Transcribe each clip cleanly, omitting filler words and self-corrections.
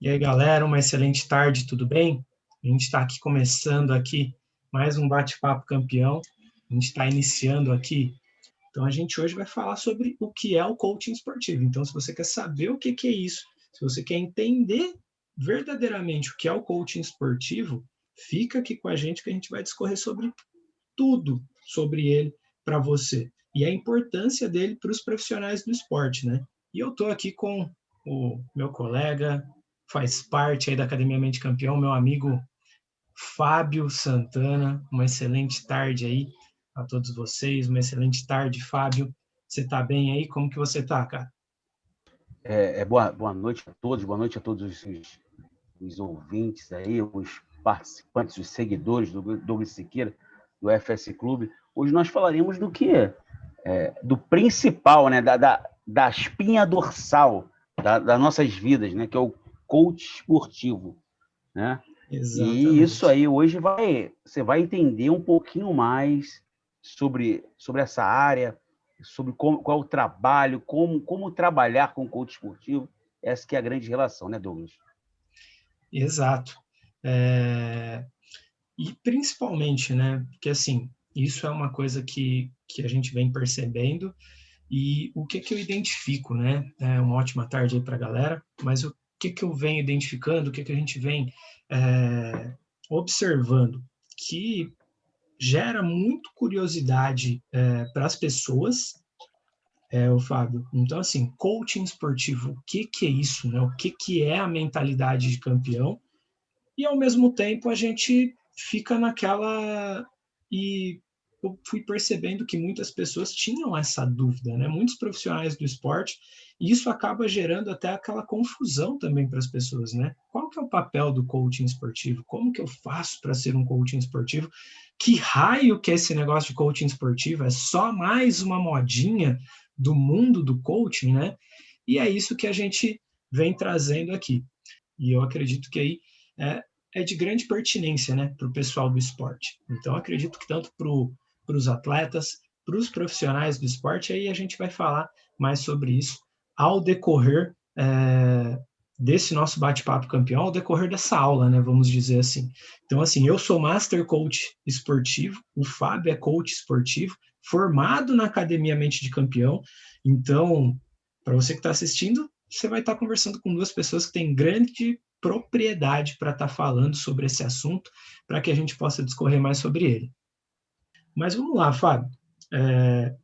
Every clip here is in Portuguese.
E aí, galera, uma excelente tarde, tudo bem? A gente está aqui começando aqui mais um bate-papo campeão. A gente está iniciando aqui. Então, a gente hoje vai falar sobre o que é o coaching esportivo. Então, se você quer saber o que é isso, se você quer entender verdadeiramente o que é o coaching esportivo, fica aqui com a gente que a gente vai discorrer sobre tudo sobre ele para você. E a importância dele para os profissionais do esporte, né? E eu estou aqui com o meu colega, faz parte aí da Academia Mente Campeão, meu amigo Fábio Santana. Uma excelente tarde aí a todos vocês, uma excelente tarde, Fábio. Você está bem aí? Como que você está, cara? Boa noite a todos os ouvintes aí, os participantes, os seguidores do Douglas Siqueira, do FS Clube. Hoje nós falaremos do que? Do principal, né? Da espinha dorsal das nossas vidas, né? Que é o coach esportivo, né? E isso Exatamente. aí hoje você vai entender um pouquinho mais sobre essa área, sobre qual é o trabalho, como trabalhar com coach esportivo. Essa que é a grande relação, né, Douglas? Exato. E principalmente, né? Porque assim, isso é uma coisa que a gente vem percebendo. E o que eu identifico, né? É uma ótima tarde aí para a galera, mas o que eu venho identificando, o que a gente vem observando, que gera muito curiosidade para as pessoas, o Fábio. Então, assim, coaching esportivo, o que é isso, né? O que é a mentalidade de campeão? E, ao mesmo tempo, a gente fica naquela... E eu fui percebendo que muitas pessoas tinham essa dúvida, né? Muitos profissionais do esporte, e isso acaba gerando até aquela confusão também para as pessoas, né? Qual que é o papel do coaching esportivo? Como que eu faço para ser um coaching esportivo? Que raio que é esse negócio de coaching esportivo? É só mais uma modinha do mundo do coaching, né? E é isso que a gente vem trazendo aqui. E eu acredito que aí é de grande pertinência, né, para o pessoal do esporte. Então, acredito que tanto para os atletas, para os profissionais do esporte, aí a gente vai falar mais sobre isso ao decorrer desse nosso bate-papo campeão, ao decorrer dessa aula, né, vamos dizer assim. Então, assim, eu sou Master Coach esportivo, o Fábio é coach esportivo, formado na Academia Mente de Campeão. Então, para você que está assistindo, você vai estar conversando com duas pessoas que têm grande propriedade para estar falando sobre esse assunto, para que a gente possa discorrer mais sobre ele. Mas vamos lá, Fábio.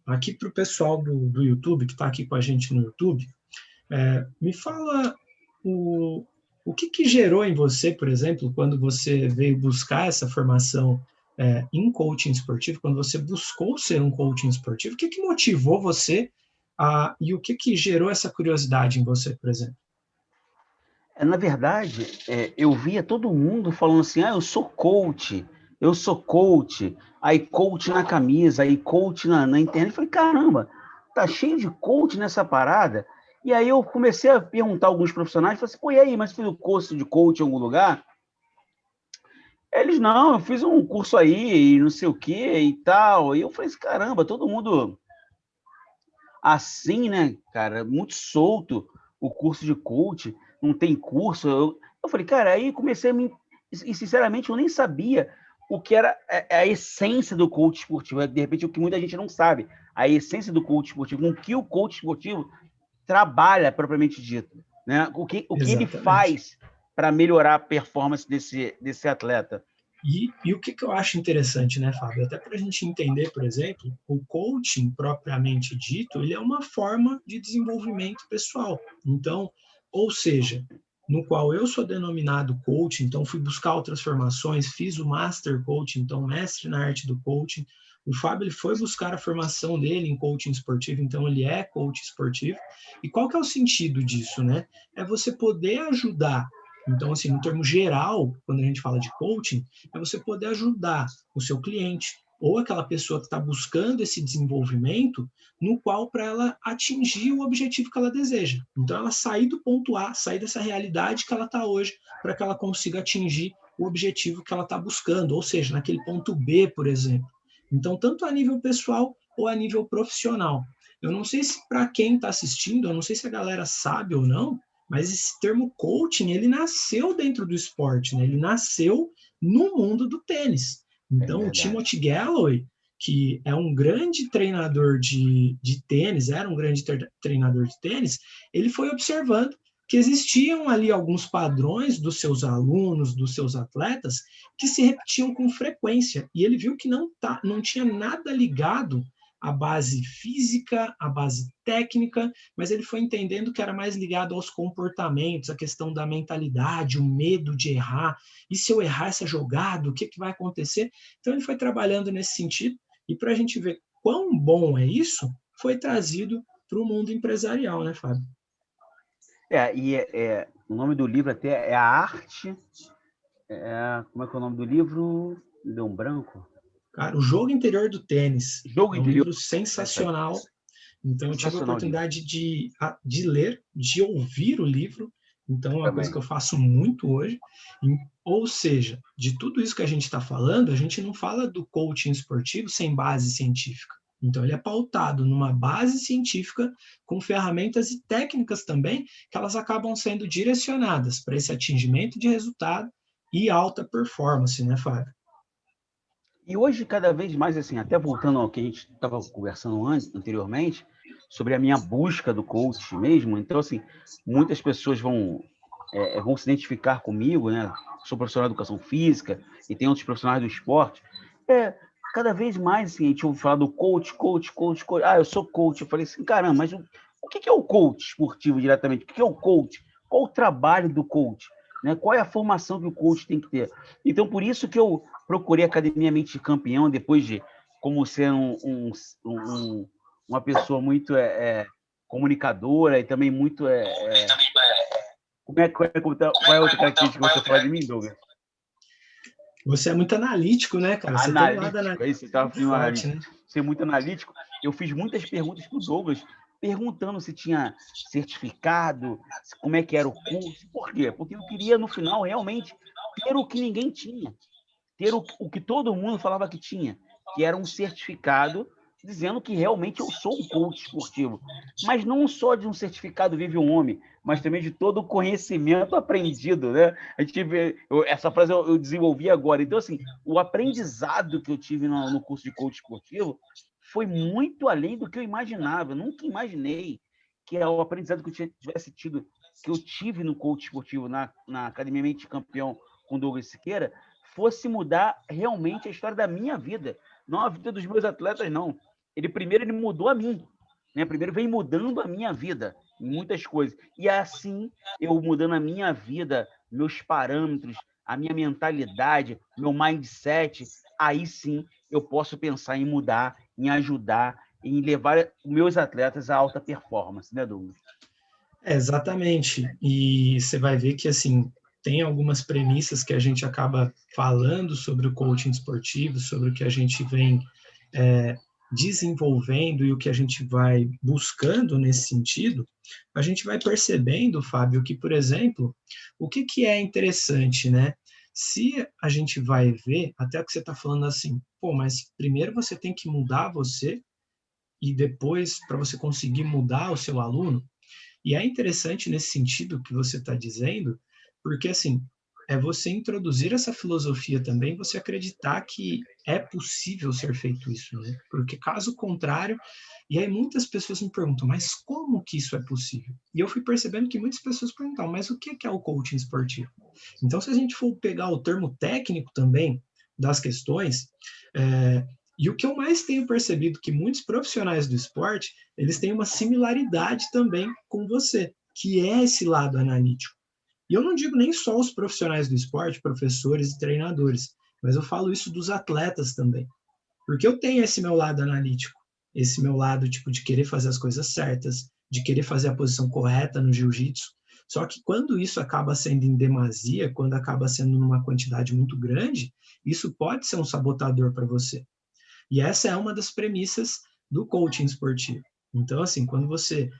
Aqui para o pessoal do YouTube, que está aqui com a gente no YouTube, me fala o que gerou em você, por exemplo, quando você veio buscar essa formação em coaching esportivo, quando você buscou ser um coaching esportivo, o que motivou você e o que gerou essa curiosidade em você, por exemplo? Na verdade, eu via todo mundo falando assim, eu sou coach, aí coach na camisa, aí coach na internet. Eu falei, caramba, tá cheio de coach nessa parada. E aí eu comecei a perguntar a alguns profissionais, falei assim, pô, e aí, mas fiz o curso de coach em algum lugar? Eles, não, eu fiz um curso aí, e não sei o que e tal. E eu falei assim, caramba, todo mundo assim, né, cara, muito solto o curso de coach, não tem curso. Eu falei, cara, aí comecei a me. E sinceramente, eu nem sabia o que era a essência do coach esportivo. De repente, o que muita gente não sabe, a essência do coach esportivo, com que o coach esportivo trabalha, propriamente dito, né? O que ele Exatamente. faz para melhorar a performance desse atleta. E o que eu acho interessante, né, Fábio? Até para a gente entender, por exemplo, o coaching propriamente dito, ele é uma forma de desenvolvimento pessoal. Então, ou seja, no qual eu sou denominado coach, então fui buscar outras formações, fiz o Master Coaching, então mestre na arte do coaching. O Fábio ele foi buscar a formação dele em coaching esportivo, então ele é coach esportivo. E qual que é o sentido disso, né? É você poder ajudar. Então, assim, no termo geral, quando a gente fala de coaching, é você poder ajudar o seu cliente ou aquela pessoa que está buscando esse desenvolvimento, no qual para ela atingir o objetivo que ela deseja. Então, ela sair do ponto A, sair dessa realidade que ela está hoje, para que ela consiga atingir o objetivo que ela está buscando, ou seja, naquele ponto B, por exemplo. Então, tanto a nível pessoal ou a nível profissional. Eu não sei se para quem está assistindo, eu não sei se a galera sabe ou não, Mas esse termo coaching, ele nasceu dentro do esporte, né? Ele nasceu no mundo do tênis. Então, o Timothy Galloway, que é um grande treinador de tênis, era um grande treinador de tênis, ele foi observando que existiam ali alguns padrões dos seus alunos, dos seus atletas, que se repetiam com frequência. E ele viu que não tinha nada ligado à base física, à base técnica, mas ele foi entendendo que era mais ligado aos comportamentos, a questão da mentalidade, o medo de errar. E se eu errar essa jogada, o que vai acontecer? Então ele foi trabalhando nesse sentido, e para a gente ver quão bom é isso, foi trazido para o mundo empresarial, né, Fábio? O nome do livro até é A Arte... como é que é o nome do livro? Me deu um branco. Cara, O Jogo Interior do Tênis. Jogo é um Interior. livro sensacional. Então, eu tive a oportunidade de ler, de ouvir o livro. Então, é uma coisa que eu faço muito hoje. Ou seja, de tudo isso que a gente está falando, a gente não fala do coaching esportivo sem base científica. Então, ele é pautado numa base científica, com ferramentas e técnicas também, que elas acabam sendo direcionadas para esse atingimento de resultado e alta performance, né, Fábio? E hoje, cada vez mais, assim, até voltando ao que a gente estava conversando anteriormente, sobre a minha busca do coach mesmo, então, assim, muitas pessoas vão se identificar comigo, né? Sou profissional de educação física e tem outros profissionais do esporte. Cada vez mais, assim, a gente ouve falar do coach. Ah, eu sou coach. Eu falei assim, caramba, mas o que é o coach esportivo diretamente? O que é o coach? Qual o trabalho do coach? Né? Qual é a formação que o coach tem que ter? Então, por isso que eu procurei a Academia Mente de Campeão, depois de como ser uma pessoa muito comunicadora e também muito... qual é a outra característica que você fala de mim, Douglas? Você é muito analítico, né, cara? Você tem um lado analítico. Aí você estava falando forte, né? Você é muito analítico. Eu fiz muitas perguntas para o Douglas, perguntando se tinha certificado, como é que era o curso. Por quê? Porque eu queria, no final, realmente ter o que ninguém tinha. Ter o que todo mundo falava que tinha, que era um certificado dizendo que realmente eu sou um coach esportivo. Mas não só de um certificado vive um homem, mas também de todo o conhecimento aprendido, né? A gente essa frase eu desenvolvi agora. Então, assim, o aprendizado que eu tive no curso de coach esportivo foi muito além do que eu imaginava. Eu nunca imaginei que o aprendizado que eu tivesse tido, que eu tive no coach esportivo na Academia Mente Campeão com Douglas Siqueira, fosse mudar realmente a história da minha vida, não a vida dos meus atletas, não. Ele mudou a mim, né? Primeiro vem mudando a minha vida em muitas coisas. E assim, eu mudando a minha vida, meus parâmetros, a minha mentalidade, meu mindset, aí sim eu posso pensar em mudar, em ajudar, em levar meus atletas a alta performance, né, Douglas? Exatamente. E você vai ver que, assim, tem algumas premissas que a gente acaba falando sobre o coaching esportivo, sobre o que a gente vem desenvolvendo e o que a gente vai buscando nesse sentido, a gente vai percebendo, Fábio, que, por exemplo, o que é interessante, né? Se a gente vai ver, até o que você está falando assim, pô, mas primeiro você tem que mudar você e depois, para você conseguir mudar o seu aluno, e é interessante nesse sentido que você está dizendo, porque assim, é você introduzir essa filosofia também, você acreditar que é possível ser feito isso, né? Porque caso contrário, e aí muitas pessoas me perguntam, mas como que isso é possível? E eu fui percebendo que muitas pessoas perguntam, mas o que é o coaching esportivo? Então, se a gente for pegar o termo técnico também das questões, e o que eu mais tenho percebido que muitos profissionais do esporte, eles têm uma similaridade também com você, que é esse lado analítico. E eu não digo nem só os profissionais do esporte, professores e treinadores, mas eu falo isso dos atletas também. Porque eu tenho esse meu lado analítico, esse meu lado tipo de querer fazer as coisas certas, de querer fazer a posição correta no jiu-jitsu. Só que quando isso acaba sendo em demasia, quando acaba sendo numa quantidade muito grande, isso pode ser um sabotador para você. E essa é uma das premissas do coaching esportivo. Então, assim, quando você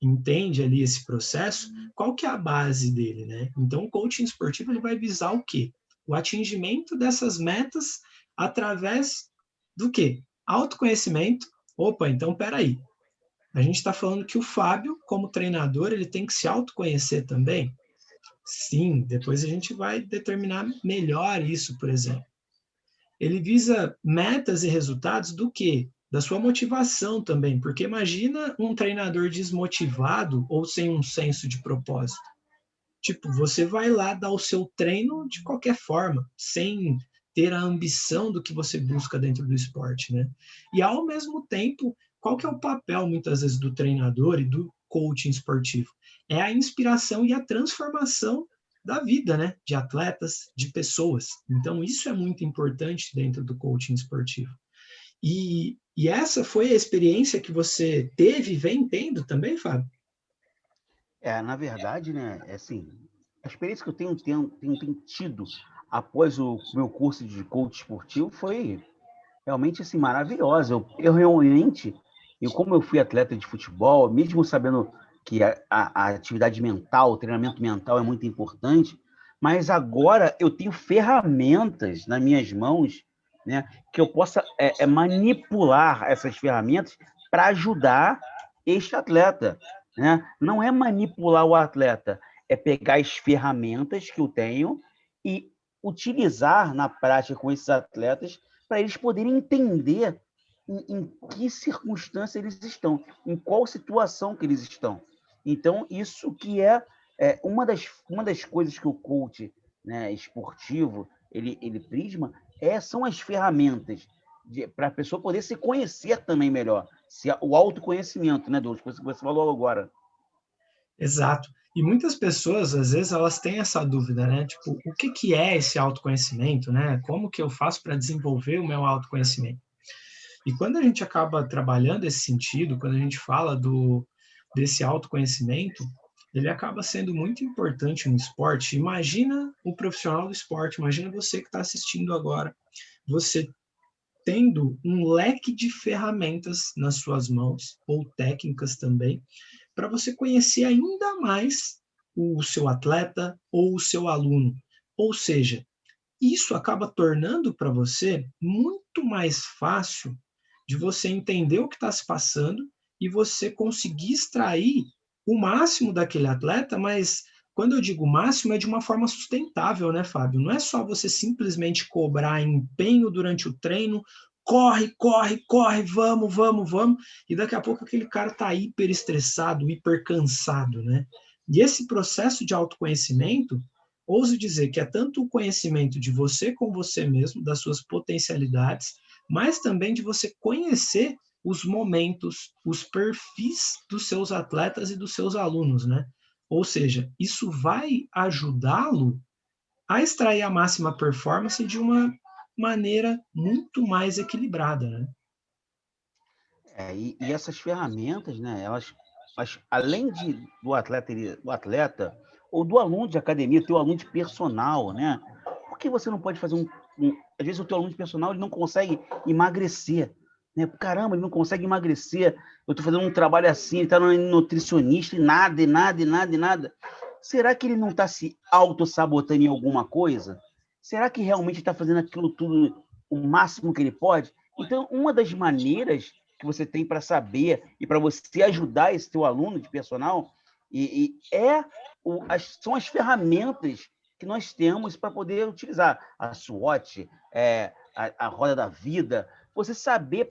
entende ali esse processo, qual que é a base dele, né? Então, o coaching esportivo ele vai visar o quê? O atingimento dessas metas através do quê? Autoconhecimento. Opa, então, peraí. A gente está falando que o Fábio, como treinador, ele tem que se autoconhecer também? Sim, depois a gente vai determinar melhor isso, por exemplo. Ele visa metas e resultados do quê? Da sua motivação também, porque imagina um treinador desmotivado ou sem um senso de propósito. Tipo, você vai lá dar o seu treino de qualquer forma, sem ter a ambição do que você busca dentro do esporte, né? E ao mesmo tempo, qual que é o papel muitas vezes do treinador e do coaching esportivo? É a inspiração e a transformação da vida, né? De atletas, de pessoas. Então isso é muito importante dentro do coaching esportivo. E essa foi a experiência que você teve e vem tendo também, Fábio? Na verdade, né, assim, a experiência que eu tenho tido após o meu curso de coach esportivo foi realmente assim, maravilhosa. Eu realmente, como eu fui atleta de futebol, mesmo sabendo que a atividade mental, o treinamento mental é muito importante, mas agora eu tenho ferramentas nas minhas mãos, né, que eu possa manipular essas ferramentas para ajudar este atleta, né? Não é manipular o atleta, é pegar as ferramentas que eu tenho e utilizar na prática com esses atletas para eles poderem entender em que circunstância eles estão, em qual situação que eles estão. Então, isso que é uma das coisas que o coach, né, esportivo ele prisma são as ferramentas para a pessoa poder se conhecer também melhor, o autoconhecimento, né, Douglas, que você falou agora. Exato. E muitas pessoas, às vezes, elas têm essa dúvida, né? Tipo, o que que é esse autoconhecimento, né? Como que eu faço para desenvolver o meu autoconhecimento? E quando a gente acaba trabalhando esse sentido, quando a gente fala desse autoconhecimento, ele acaba sendo muito importante no esporte. Imagina o profissional do esporte, imagina você que está assistindo agora, você tendo um leque de ferramentas nas suas mãos, ou técnicas também, para você conhecer ainda mais o seu atleta ou o seu aluno. Ou seja, isso acaba tornando para você muito mais fácil de você entender o que está se passando e você conseguir extrair o máximo daquele atleta, mas quando eu digo máximo é de uma forma sustentável, né, Fábio? Não é só você simplesmente cobrar empenho durante o treino, corre, corre, corre, vamos, vamos, vamos, e daqui a pouco aquele cara está hiper estressado, hiper cansado, né? E esse processo de autoconhecimento, ouso dizer que é tanto o conhecimento de você com você mesmo, das suas potencialidades, mas também de você conhecer os momentos, os perfis dos seus atletas e dos seus alunos, né? Ou seja, isso vai ajudá-lo a extrair a máxima performance de uma maneira muito mais equilibrada, né? E essas ferramentas, né, além do atleta ou do aluno de academia, teu aluno de personal, né? Por que você não pode fazer às vezes o teu aluno de personal ele não consegue emagrecer, né? Caramba, ele não consegue emagrecer. Eu estou fazendo um trabalho assim, ele está no nutricionista e nada, e nada, e nada, e nada. Será que ele não está se auto-sabotando em alguma coisa? Será que realmente está fazendo aquilo tudo o máximo que ele pode? Então, uma das maneiras que você tem para saber e para você ajudar esse teu aluno de personal são as ferramentas que nós temos para poder utilizar a SWOT, a roda da vida, você saber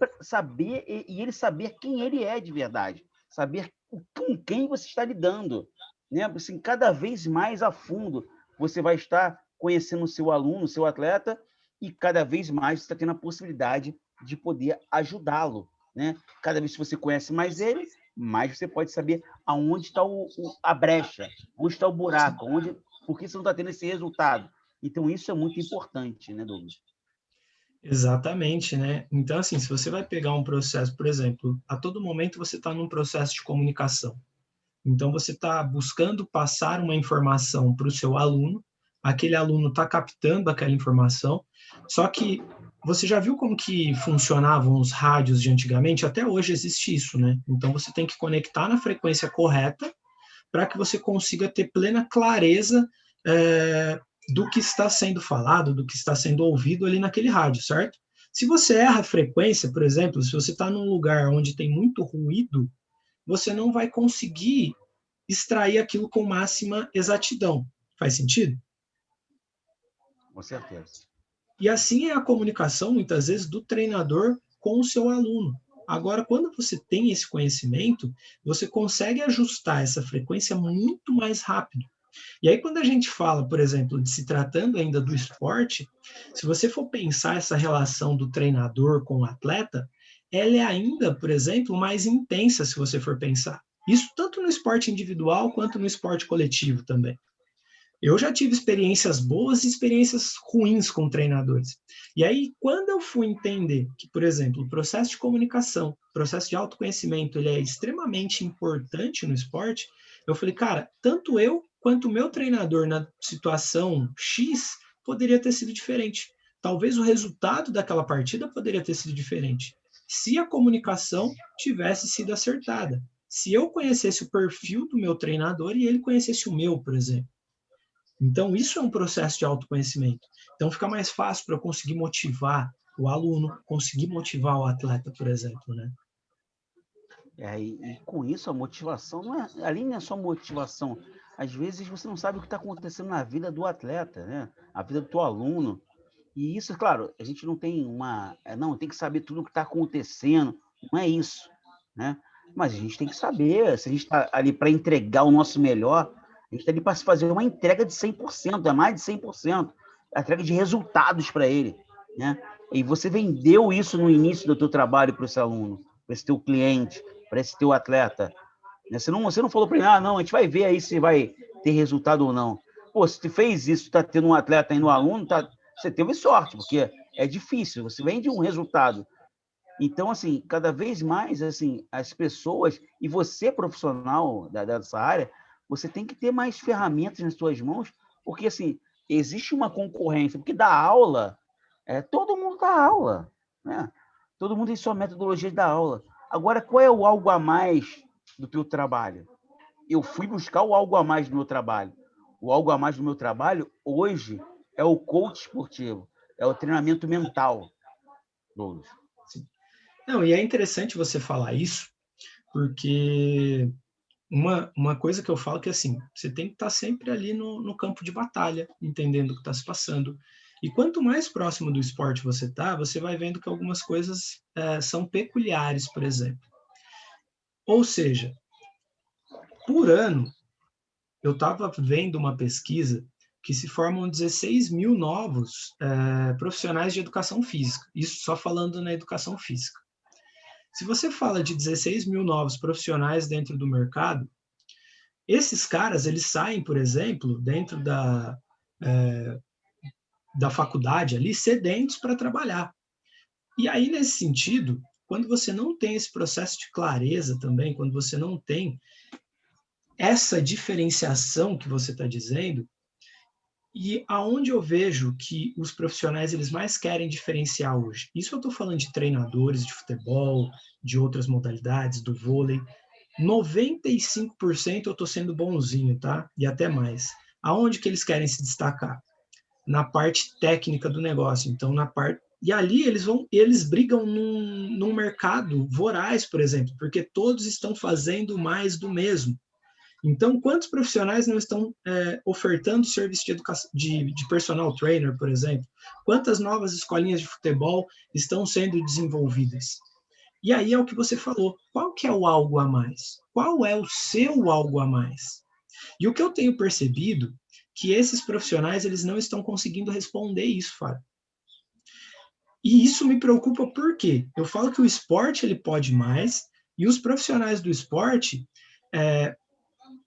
e ele saber quem ele é de verdade, saber com quem você está lidando, né? Assim, cada vez mais a fundo você vai estar conhecendo o seu aluno, o seu atleta, e cada vez mais você está tendo a possibilidade de poder ajudá-lo, né? Cada vez que você conhece mais ele, mais você pode saber aonde está a brecha, onde está o buraco, por que você não está tendo esse resultado. Então, isso é muito importante, né, Douglas? Exatamente, né? Então, assim, se você vai pegar um processo, por exemplo, a todo momento você está num processo de comunicação. Então, você está buscando passar uma informação para o seu aluno, aquele aluno está captando aquela informação, só que você já viu como que funcionavam os rádios de antigamente? Até hoje existe isso, né? Então, você tem que conectar na frequência correta para que você consiga ter plena clareza do que está sendo falado, do que está sendo ouvido ali naquele rádio, certo? Se você erra a frequência, por exemplo, se você está num lugar onde tem muito ruído, você não vai conseguir extrair aquilo com máxima exatidão. Faz sentido? Com certeza. E assim é a comunicação, muitas vezes, do treinador com o seu aluno. Agora, quando você tem esse conhecimento, você consegue ajustar essa frequência muito mais rápido. E aí, quando a gente fala, por exemplo, de se tratando ainda do esporte, se você for pensar essa relação do treinador com o atleta, ela é ainda, por exemplo, mais intensa, se você for pensar. Isso tanto no esporte individual quanto no esporte coletivo também. Eu já tive experiências boas e experiências ruins com treinadores. E aí, quando eu fui entender que, por exemplo, o processo de comunicação, o processo de autoconhecimento, ele é extremamente importante no esporte, eu falei, cara, tanto eu quanto o meu treinador na situação X poderia ter sido diferente. Talvez o resultado daquela partida poderia ter sido diferente. Se a comunicação tivesse sido acertada. Se eu conhecesse o perfil do meu treinador e ele conhecesse o meu, por exemplo. Então, isso é um processo de autoconhecimento. Então, fica mais fácil para eu conseguir motivar o aluno, conseguir motivar o atleta, por exemplo, né? E com isso, a motivação, não é, ali não é só motivação. Às vezes você não sabe o que está acontecendo na vida do atleta, né? A vida do teu aluno. E isso, claro, a gente não tem não, tem que saber tudo o que está acontecendo. Não é isso, né? Mas a gente tem que saber, se a gente está ali para entregar o nosso melhor, a gente está ali para fazer uma entrega de 100%, é mais de 100%, a entrega de resultados para ele, né? E você vendeu isso no início do teu trabalho para esse aluno, para esse teu cliente, para esse teu atleta. Né? Você não falou para ele, não, a gente vai ver aí se vai ter resultado ou não. Pô, se tu fez isso, está tendo um atleta aí no aluno, você teve sorte, porque é difícil, você vende um resultado. Então, assim, cada vez mais, assim, as pessoas, e você, profissional dessa área, você tem que ter mais ferramentas nas suas mãos, porque, assim, existe uma concorrência, porque da aula, todo mundo dá aula, né? Todo mundo tem sua metodologia de dar aula. Agora, qual é o algo a mais do teu trabalho? Eu fui buscar o algo a mais do meu trabalho. O algo a mais do meu trabalho, hoje, é o coach esportivo, é o treinamento mental, Douglas. Não, e é interessante você falar isso, porque uma coisa que eu falo que assim, você tem que estar sempre ali no campo de batalha, entendendo o que está se passando. E quanto mais próximo do esporte você está, você vai vendo que algumas coisas são peculiares, por exemplo. Ou seja, por ano, eu estava vendo uma pesquisa que se formam 16 mil novos profissionais de educação física. Isso só falando na educação física. Se você fala de 16 mil novos profissionais dentro do mercado, esses caras, eles saem, por exemplo, dentro da faculdade ali, sedentos para trabalhar. E aí, nesse sentido, quando você não tem esse processo de clareza também, quando você não tem essa diferenciação que você está dizendo, e aonde eu vejo que os profissionais eles mais querem diferenciar hoje? Isso eu estou falando de treinadores de futebol, de outras modalidades, do vôlei. 95% eu estou sendo bonzinho, tá? E até mais. Aonde que eles querem se destacar? Na parte técnica do negócio. Então, na parte. E ali eles brigam num mercado voraz, por exemplo, porque todos estão fazendo mais do mesmo. Então, quantos profissionais não estão ofertando serviço de educação, de personal trainer, por exemplo? Quantas novas escolinhas de futebol estão sendo desenvolvidas? E aí é o que você falou. Qual que é o algo a mais? Qual é o seu algo a mais? E o que eu tenho percebido que esses profissionais eles não estão conseguindo responder isso, Fábio. E isso me preocupa porque eu falo que o esporte ele pode mais e os profissionais do esporte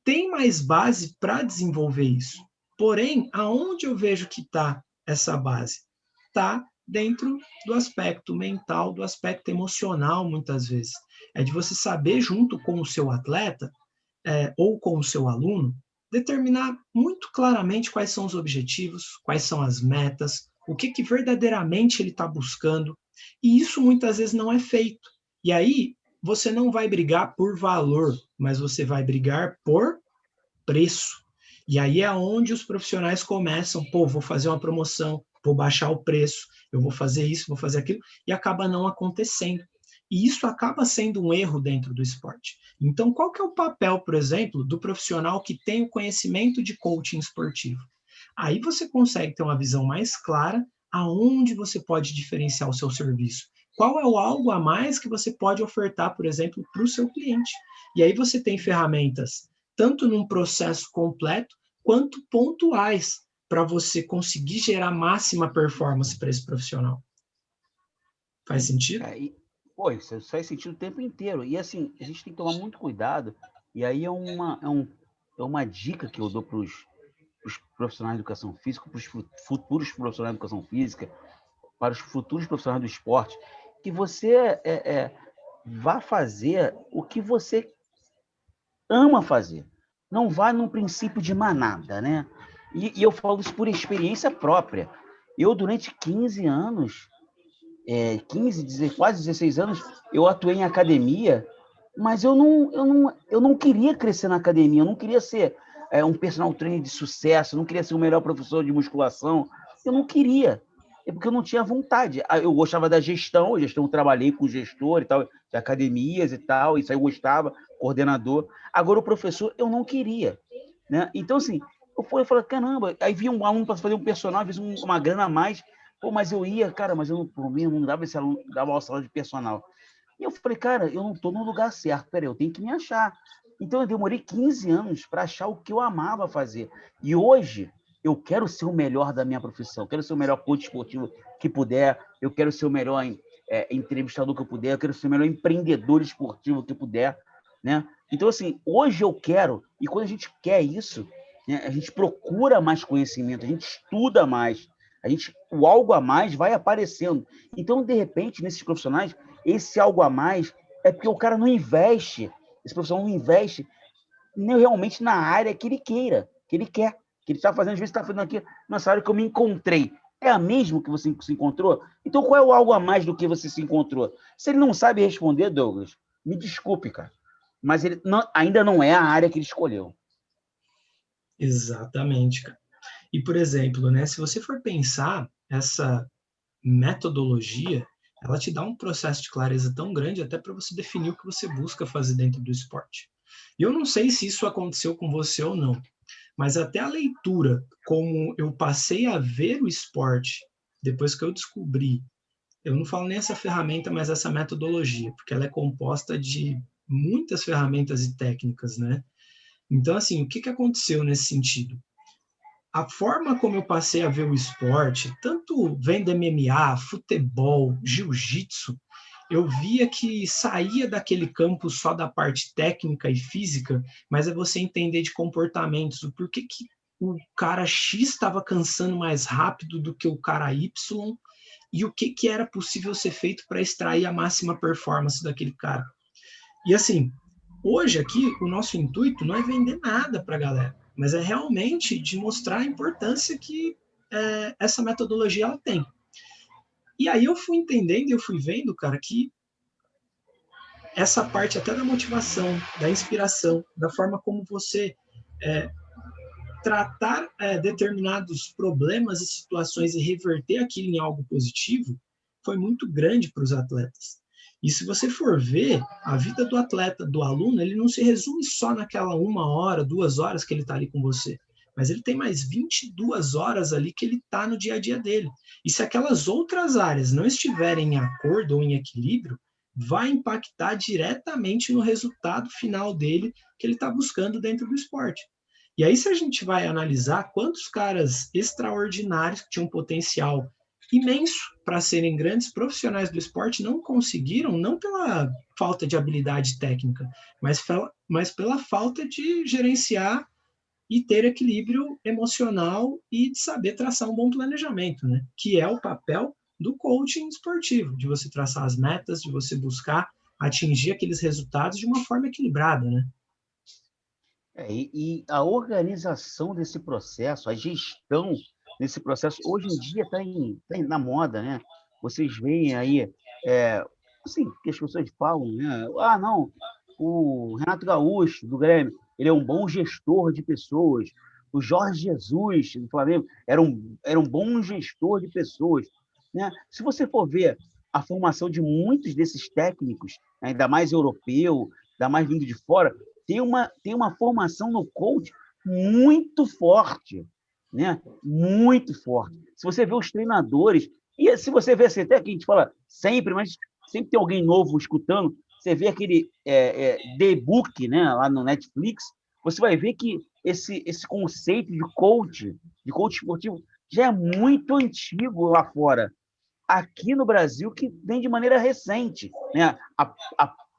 tem mais base para desenvolver isso. Porém, aonde eu vejo que está essa base? Está dentro do aspecto mental, do aspecto emocional, muitas vezes. É de você saber, junto com o seu atleta ou com o seu aluno, determinar muito claramente quais são os objetivos, quais são as metas, o que verdadeiramente ele está buscando. E isso muitas vezes não é feito. E aí, você não vai brigar por valor, mas você vai brigar por preço. E aí é onde os profissionais começam, vou fazer uma promoção, vou baixar o preço, eu vou fazer isso, vou fazer aquilo, e acaba não acontecendo. E isso acaba sendo um erro dentro do esporte. Então, qual que é o papel, por exemplo, do profissional que tem o conhecimento de coaching esportivo? Aí você consegue ter uma visão mais clara aonde você pode diferenciar o seu serviço. Qual é o algo a mais que você pode ofertar, por exemplo, para o seu cliente? E aí você tem ferramentas, tanto num processo completo, quanto pontuais, para você conseguir gerar máxima performance para esse profissional. Faz sentido? Pô, isso faz sentido o tempo inteiro. E assim, a gente tem que tomar muito cuidado. E aí é uma dica que eu dou para os profissionais de educação física, para os futuros profissionais de educação física, para os futuros profissionais do esporte, que você vá fazer o que você ama fazer. Não vá num princípio de manada, né? E eu falo isso por experiência própria. Eu, durante 15 anos, 15, quase 16 anos, eu atuei em academia, mas eu não queria crescer na academia, eu não queria ser um personal trainer de sucesso, eu não queria ser o melhor professor de musculação, eu não queria, porque eu não tinha vontade. Eu gostava da gestão, eu trabalhei com gestor e tal, de academias e tal, isso aí eu gostava, coordenador. Agora, o professor, eu não queria, né? Então, assim, eu falei, caramba, aí vinha um aluno para fazer um personal, às vezes uma grana a mais. Pô, mas eu ia, cara, mas eu não, por mim, eu não dava esse aluno, dava o salário de personal. E eu falei, cara, eu não estou no lugar certo, peraí, eu tenho que me achar. Então eu demorei 15 anos para achar o que eu amava fazer. E hoje eu quero ser o melhor da minha profissão, eu quero ser o melhor coach esportivo que puder, eu quero ser o melhor entrevistador que eu puder, eu quero ser o melhor empreendedor esportivo que puder, né? Então, assim, hoje eu quero, e quando a gente quer isso, né, a gente procura mais conhecimento, a gente estuda mais, o algo a mais vai aparecendo. Então, de repente, nesses profissionais, esse algo a mais é porque o cara não investe, esse profissional não investe realmente na área que ele queira, que ele quer, que ele está fazendo, às vezes está fazendo aqui nessa área que eu me encontrei. É a mesma que você se encontrou? Então, qual é o algo a mais do que você se encontrou? Se ele não sabe responder, Douglas, me desculpe, cara, mas ele ainda não é a área que ele escolheu. Exatamente, cara. E, por exemplo, né, se você for pensar, essa metodologia, ela te dá um processo de clareza tão grande até para você definir o que você busca fazer dentro do esporte. E eu não sei se isso aconteceu com você ou não, mas até a leitura, como eu passei a ver o esporte, depois que eu descobri, eu não falo nem essa ferramenta, mas essa metodologia, porque ela é composta de muitas ferramentas e técnicas, né? Então, assim, o que, que aconteceu nesse sentido? A forma como eu passei a ver o esporte, tanto vendo MMA, futebol, jiu-jitsu, eu via que saía daquele campo só da parte técnica e física, mas é você entender de comportamentos, o porquê que o cara X estava cansando mais rápido do que o cara Y e o que, que era possível ser feito para extrair a máxima performance daquele cara. E assim, hoje aqui o nosso intuito não é vender nada para a galera, mas é realmente de mostrar a importância que essa metodologia ela tem. E aí eu fui entendendo e eu fui vendo, cara, que essa parte até da motivação, da inspiração, da forma como você tratar determinados problemas e situações e reverter aquilo em algo positivo foi muito grande para os atletas. E se você for ver, a vida do atleta, do aluno, ele não se resume só naquela 1 hora, 2 horas que ele está ali com você, mas ele tem mais 22 horas ali que ele está no dia a dia dele. E se aquelas outras áreas não estiverem em acordo ou em equilíbrio, vai impactar diretamente no resultado final dele que ele está buscando dentro do esporte. E aí, se a gente vai analisar quantos caras extraordinários que tinham um potencial imenso para serem grandes profissionais do esporte não conseguiram, não pela falta de habilidade técnica, mas pela falta de gerenciar e ter equilíbrio emocional e de saber traçar um bom planejamento, né? Que é o papel do coaching esportivo, de você traçar as metas, de você buscar atingir aqueles resultados de uma forma equilibrada, né? E a organização desse processo, a gestão desse processo, hoje em dia está na moda, né? Vocês veem aí, assim, que as pessoas falam, né? Ah, não, o Renato Gaúcho, do Grêmio, ele é um bom gestor de pessoas. O Jorge Jesus, do Flamengo, era um bom gestor de pessoas, né? Se você for ver a formação de muitos desses técnicos, né, ainda mais europeu, ainda mais vindo de fora, tem uma formação no coach muito forte, né? Muito forte. Se você vê os treinadores, e se você vê assim, até que a gente fala sempre, mas sempre tem alguém novo escutando, você vê aquele The Book, né, lá no Netflix, você vai ver que esse conceito de coach esportivo, já é muito antigo lá fora. Aqui no Brasil, que vem de maneira recente, né,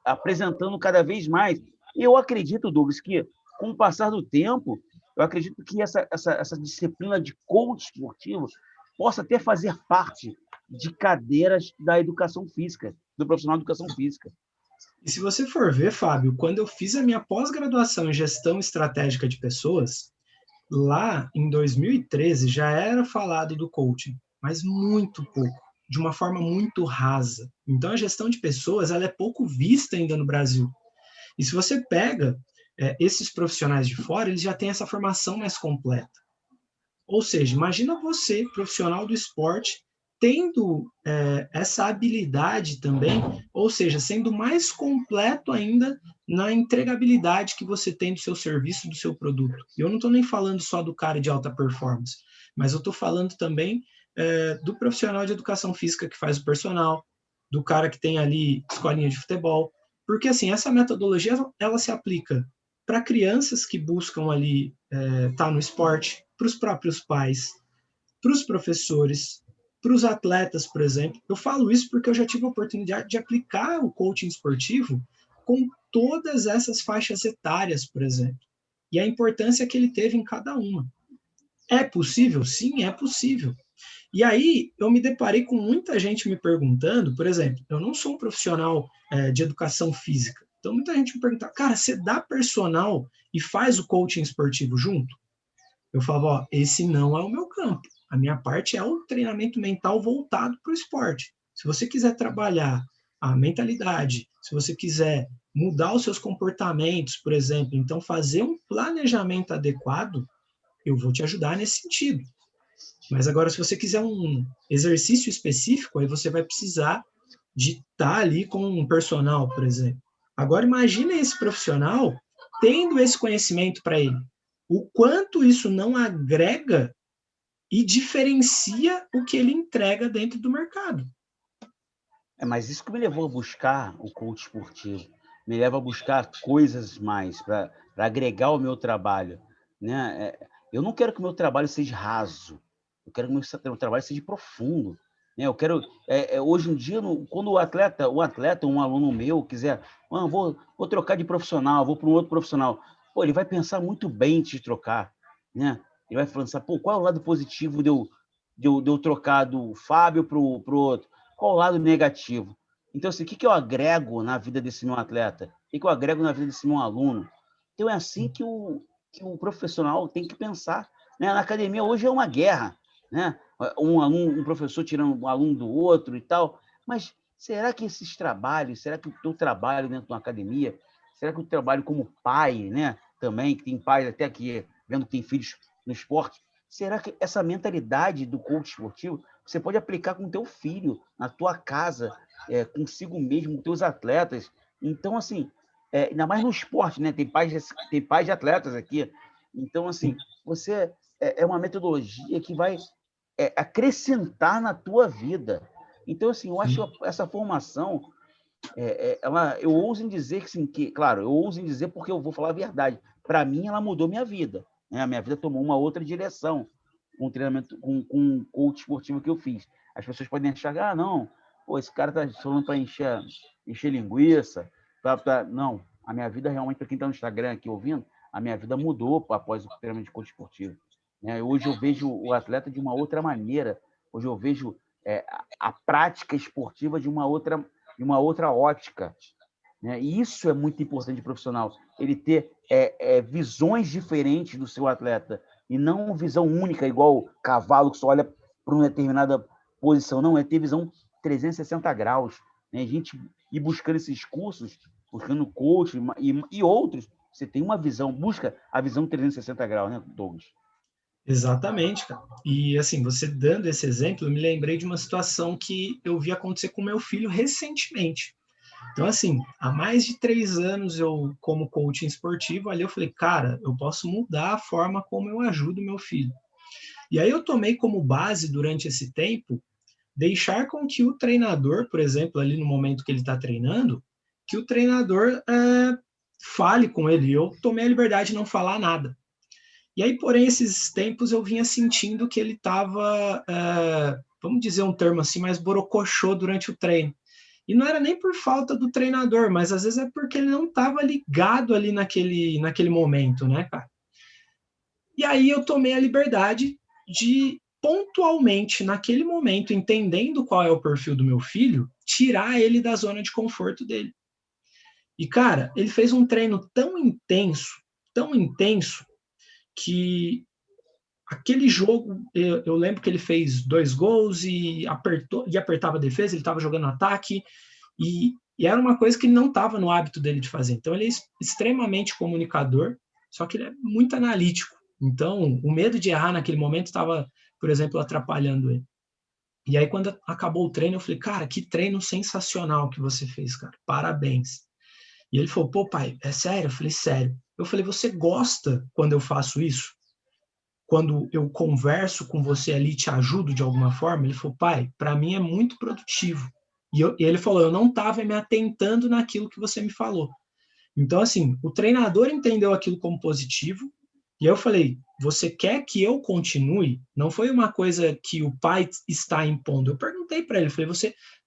apresentando cada vez mais. E eu acredito, Douglas, que com o passar do tempo, eu acredito que essa disciplina de coach esportivo possa até fazer parte de cadeiras da educação física, do profissional de educação física. E se você for ver, Fábio, quando eu fiz a minha pós-graduação em gestão estratégica de pessoas, lá em 2013 já era falado do coaching, mas muito pouco, de uma forma muito rasa. Então a gestão de pessoas ela é pouco vista ainda no Brasil. E se você pega esses profissionais de fora, eles já têm essa formação mais completa. Ou seja, imagina você, profissional do esporte, tendo essa habilidade também, ou seja, sendo mais completo ainda na entregabilidade que você tem do seu serviço, do seu produto. E eu não estou nem falando só do cara de alta performance, mas eu estou falando também do profissional de educação física que faz o personal, do cara que tem ali escolinha de futebol, porque assim essa metodologia ela se aplica para crianças que buscam ali estar no esporte, para os próprios pais, para os professores, para os atletas, por exemplo. Eu falo isso porque eu já tive a oportunidade de aplicar o coaching esportivo com todas essas faixas etárias, por exemplo, e a importância que ele teve em cada uma. É possível? Sim, é possível. E aí eu me deparei com muita gente me perguntando, por exemplo, eu não sou um profissional de educação física, então muita gente me pergunta, cara, você dá personal e faz o coaching esportivo junto? Eu falava, ó, esse não é o meu campo. A minha parte é o treinamento mental voltado para o esporte. Se você quiser trabalhar a mentalidade, se você quiser mudar os seus comportamentos, por exemplo, então fazer um planejamento adequado, eu vou te ajudar nesse sentido. Mas agora, se você quiser um exercício específico, aí você vai precisar de estar ali com um personal, por exemplo. Agora, imagine esse profissional tendo esse conhecimento para ele. O quanto isso não agrega e diferencia o que ele entrega dentro do mercado. Mas isso que me levou a buscar o coach esportivo, me leva a buscar coisas mais para agregar o meu trabalho, né? Eu não quero que o meu trabalho seja raso, eu quero que o meu trabalho seja profundo, né? Eu quero, hoje em dia, quando um atleta, um aluno meu quiser, vou trocar de profissional, vou para um outro profissional, pô, ele vai pensar muito bem antes de trocar, né? Ele vai pensar, pô, qual é o lado positivo de eu trocar do Fábio para o outro? Qual o lado negativo? Então, assim, o que eu agrego na vida desse meu atleta? O que eu agrego na vida desse meu aluno? Então, é assim que o profissional tem que pensar, né? Na academia, hoje é uma guerra, né? Um professor tirando um aluno do outro e tal. Mas será que esses trabalhos, será que o teu trabalho dentro de uma academia, será que o trabalho como pai, né? Também, que tem pais até aqui, vendo que tem filhos no esporte, será que essa mentalidade do coach esportivo você pode aplicar com o teu filho, na tua casa, consigo mesmo, com teus atletas? Então, assim, ainda mais no esporte, né? Tem pais de atletas aqui. Então, assim, você é uma metodologia que vai acrescentar na tua vida. Então, assim, eu acho essa formação, eu ouso em dizer que, sim, claro, eu ouso em dizer porque eu vou falar a verdade. Para mim, ela mudou minha vida. Né? A minha vida tomou uma outra direção com o treinamento, com o coach esportivo que eu fiz. As pessoas podem achar, não, pô, esse cara tá falando para encher linguiça. Não, a minha vida realmente, para quem está no Instagram aqui ouvindo, a minha vida mudou após o treinamento de coach esportivo. Né? Hoje eu vejo o atleta de uma outra maneira. Hoje eu vejo a prática esportiva de uma outra ótica. Né? E isso é muito importante de profissional, ele ter visões diferentes do seu atleta, e não uma visão única, igual o cavalo que só olha para uma determinada posição, não, é ter visão 360 graus. Né? A gente ir buscando esses cursos, buscando coach e outros, você tem uma visão, busca a visão 360 graus, né, Douglas? Exatamente, cara. E assim, você dando esse exemplo, eu me lembrei de uma situação que eu vi acontecer com meu filho recentemente. Então, assim, há mais de 3 anos eu, como coaching esportivo, ali eu falei, cara, eu posso mudar a forma como eu ajudo meu filho. E aí eu tomei como base durante esse tempo deixar com que o treinador, por exemplo, ali no momento que ele está treinando, que o treinador fale com ele. Eu tomei a liberdade de não falar nada. E aí, porém, esses tempos eu vinha sentindo que ele estava, vamos dizer um termo assim, mais borocochô durante o treino. E não era nem por falta do treinador, mas às vezes é porque ele não estava ligado ali naquele momento, né, cara? E aí eu tomei a liberdade de pontualmente, naquele momento, entendendo qual é o perfil do meu filho, tirar ele da zona de conforto dele. E, cara, ele fez um treino tão intenso, que aquele jogo, eu lembro que ele fez 2 gols e apertava a defesa, ele estava jogando ataque, e era uma coisa que ele não estava no hábito dele de fazer. Então, ele é extremamente comunicador, só que ele é muito analítico. Então, o medo de errar naquele momento estava, por exemplo, atrapalhando ele. E aí, quando acabou o treino, eu falei, cara, que treino sensacional que você fez, cara. Parabéns. E ele falou, pô, pai, é sério? Eu falei, sério. Eu falei, você gosta quando eu faço isso? Quando eu converso com você ali, te ajudo de alguma forma? Ele falou, pai, para mim é muito produtivo. E ele falou, eu não estava me atentando naquilo que você me falou. Então, assim, o treinador entendeu aquilo como positivo, e eu falei, você quer que eu continue? Não foi uma coisa que o pai está impondo. Eu perguntei para ele, falei,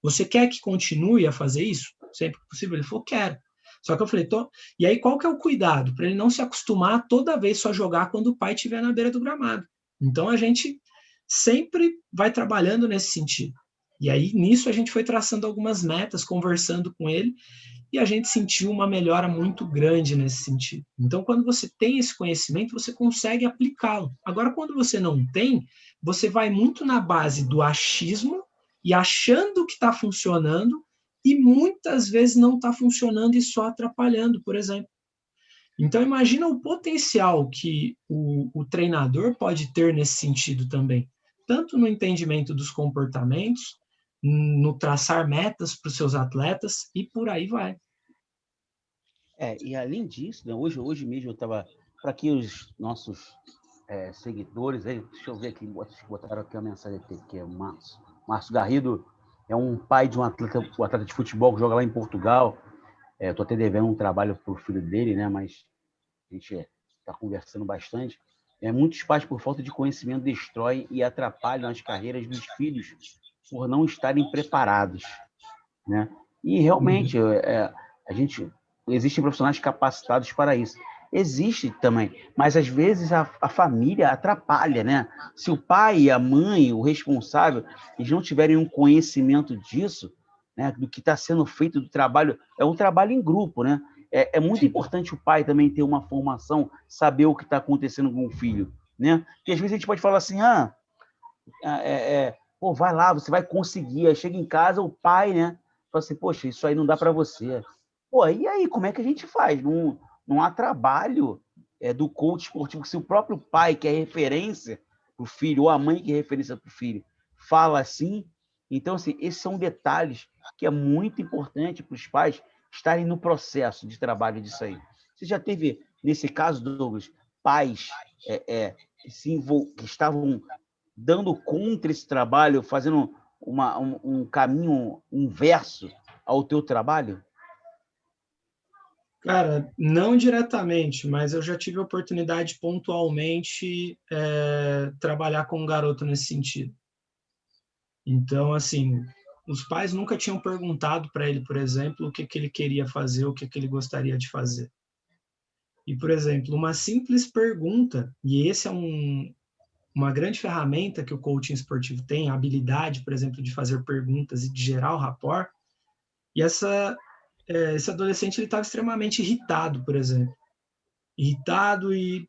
você quer que continue a fazer isso? Sempre que possível? Ele falou, quero. Só que eu falei, tô. E aí qual que é o cuidado? Para ele não se acostumar a toda vez só jogar quando o pai estiver na beira do gramado. Então a gente sempre vai trabalhando nesse sentido. E aí nisso a gente foi traçando algumas metas, conversando com ele, e a gente sentiu uma melhora muito grande nesse sentido. Então, quando você tem esse conhecimento, você consegue aplicá-lo. Agora, quando você não tem, você vai muito na base do achismo e achando que está funcionando, e muitas vezes não está funcionando e só atrapalhando, por exemplo. Então, imagina o potencial que o treinador pode ter nesse sentido também, tanto no entendimento dos comportamentos, no traçar metas para os seus atletas e por aí vai. E além disso, né, hoje mesmo eu estava, para aqui os nossos seguidores, aí, deixa eu ver aqui, botaram aqui a mensagem aqui, que é o Márcio Garrido, é um pai de um atleta de futebol que joga lá em Portugal. Estou até devendo um trabalho para o filho dele, né, mas a gente está conversando bastante. Muitos pais, por falta de conhecimento, destroem e atrapalham as carreiras dos filhos por não estarem preparados, né? E realmente, a gente existem profissionais capacitados para isso. Existe também, mas às vezes a família atrapalha, né? Se o pai, a mãe, o responsável, eles não tiverem um conhecimento disso, né, do que está sendo feito do trabalho, é um trabalho em grupo, né? É muito importante o pai também ter uma formação, saber o que está acontecendo com o filho, né? Porque às vezes a gente pode falar assim, pô, vai lá, você vai conseguir. Aí chega em casa, o pai, né, fala assim, poxa, isso aí não dá para você. Pô, e aí, como é que a gente faz? Não há trabalho do coach esportivo, se o próprio pai, que é referência para o filho, ou a mãe que é referência para o filho, fala assim. Então, assim, esses são detalhes que é muito importante para os pais estarem no processo de trabalho disso aí. Você já teve, nesse caso, Douglas, pais que estavam dando contra esse trabalho, fazendo um caminho inverso ao teu trabalho? Cara, não diretamente, mas eu já tive a oportunidade de pontualmente trabalhar com um garoto nesse sentido. Então, assim, os pais nunca tinham perguntado para ele, por exemplo, o que ele queria fazer, o que ele gostaria de fazer. E, por exemplo, uma simples pergunta, e esse é uma grande ferramenta que o coaching esportivo tem, a habilidade, por exemplo, de fazer perguntas e de gerar o rapport, e esse adolescente ele estava extremamente irritado, por exemplo. Irritado e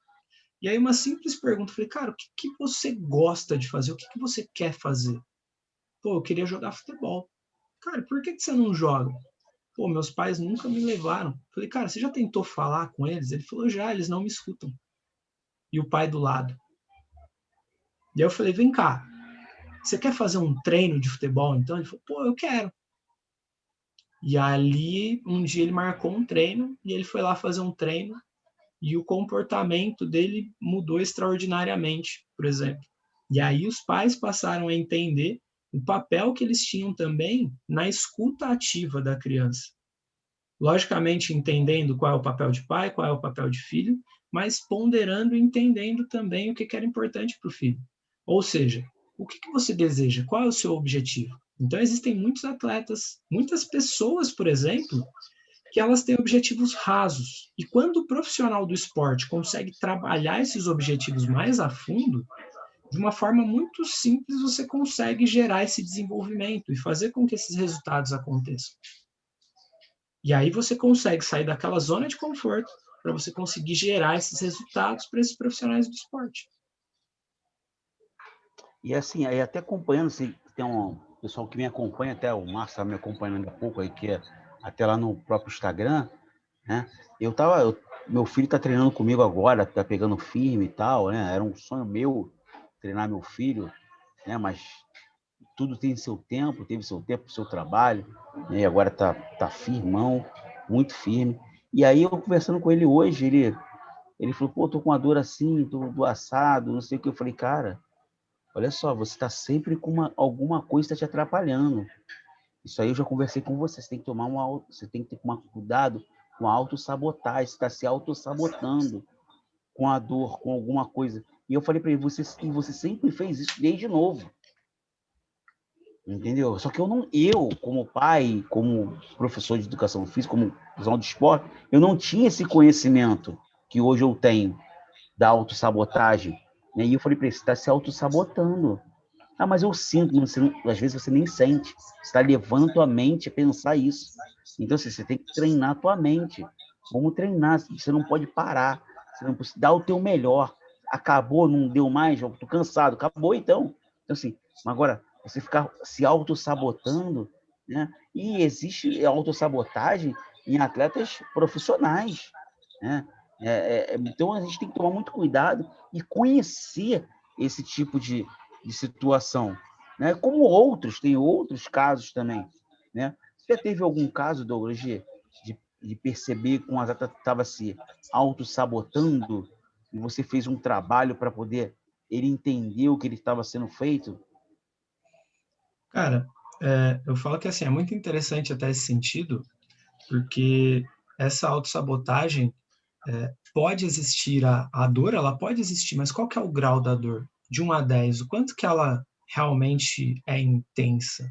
aí uma simples pergunta, eu falei, cara, o que você gosta de fazer? O que você quer fazer? Pô, eu queria jogar futebol. Cara, por que você não joga? Pô, meus pais nunca me levaram. Eu falei, cara, você já tentou falar com eles? Ele falou, já, eles não me escutam. E o pai do lado. E aí eu falei, vem cá, você quer fazer um treino de futebol então? Ele falou, pô, eu quero. E ali, um dia ele marcou um treino e ele foi lá fazer um treino e o comportamento dele mudou extraordinariamente, por exemplo. E aí os pais passaram a entender o papel que eles tinham também na escuta ativa da criança. Logicamente, entendendo qual é o papel de pai, qual é o papel de filho, mas ponderando e entendendo também o que era importante para o filho. Ou seja, o que você deseja? Qual é o seu objetivo? Então, existem muitos atletas, muitas pessoas, por exemplo, que elas têm objetivos rasos. E quando o profissional do esporte consegue trabalhar esses objetivos mais a fundo, de uma forma muito simples, você consegue gerar esse desenvolvimento e fazer com que esses resultados aconteçam. E aí você consegue sair daquela zona de conforto para você conseguir gerar esses resultados para esses profissionais do esporte. E assim, aí até acompanhando, assim, tem um pessoal que me acompanha, até o Márcio está me acompanhando há pouco aí, que é até lá no próprio Instagram, né? Meu filho está treinando comigo agora, está pegando firme e tal, né? Era um sonho meu treinar meu filho, né? Mas tudo tem seu tempo, teve seu tempo, seu trabalho, né? E agora tá firmão, muito firme. E aí eu conversando com ele hoje, ele falou, pô, tô com uma dor assim, tô do assado, não sei o que. Eu falei, cara, olha só, você está sempre com alguma coisa que está te atrapalhando. Isso aí eu já conversei com você. Você tem que tomar cuidado com a autossabotagem. Você está se autossabotando com a dor, com alguma coisa. E eu falei para ele, você sempre fez isso desde novo. Entendeu? Só que eu, como pai, como professor de educação física, como profissional de esporte, eu não tinha esse conhecimento que hoje eu tenho da autossabotagem. Né? E eu falei para ele, você está se autossabotando. Ah, mas eu sinto, às vezes você nem sente. Você está levando a tua mente a pensar isso. Então, assim, você tem que treinar a tua mente. Vamos treinar, você não pode parar. Você não pode dar o teu melhor. Acabou, não deu mais, estou cansado. Acabou, então. Então, assim, agora, você ficar se auto-sabotando, né? E existe autossabotagem em atletas profissionais, né? Então, a gente tem que tomar muito cuidado e conhecer esse tipo de situação, né? Como tem outros casos também, né? Você já teve algum caso, Douglas, de perceber que um atleta estava se auto-sabotando e você fez um trabalho para poder ele entender o que ele estava sendo feito? Cara, eu falo que assim, é muito interessante até esse sentido, porque essa autossabotagem pode existir a dor, ela pode existir, mas qual que é o grau da dor? De 1 a 10, o quanto que ela realmente é intensa?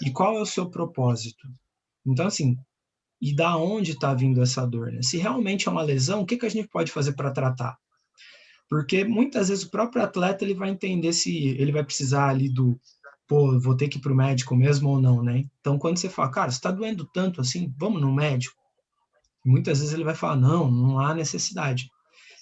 E qual é o seu propósito? Então, assim, e da onde está vindo essa dor? Né? Se realmente é uma lesão, o que a gente pode fazer para tratar? Porque muitas vezes o próprio atleta ele vai entender se ele vai precisar ali do, pô, vou ter que ir para o médico mesmo ou não, né? Então, quando você fala, cara, você está doendo tanto assim, vamos no médico. Muitas vezes ele vai falar, não, não há necessidade.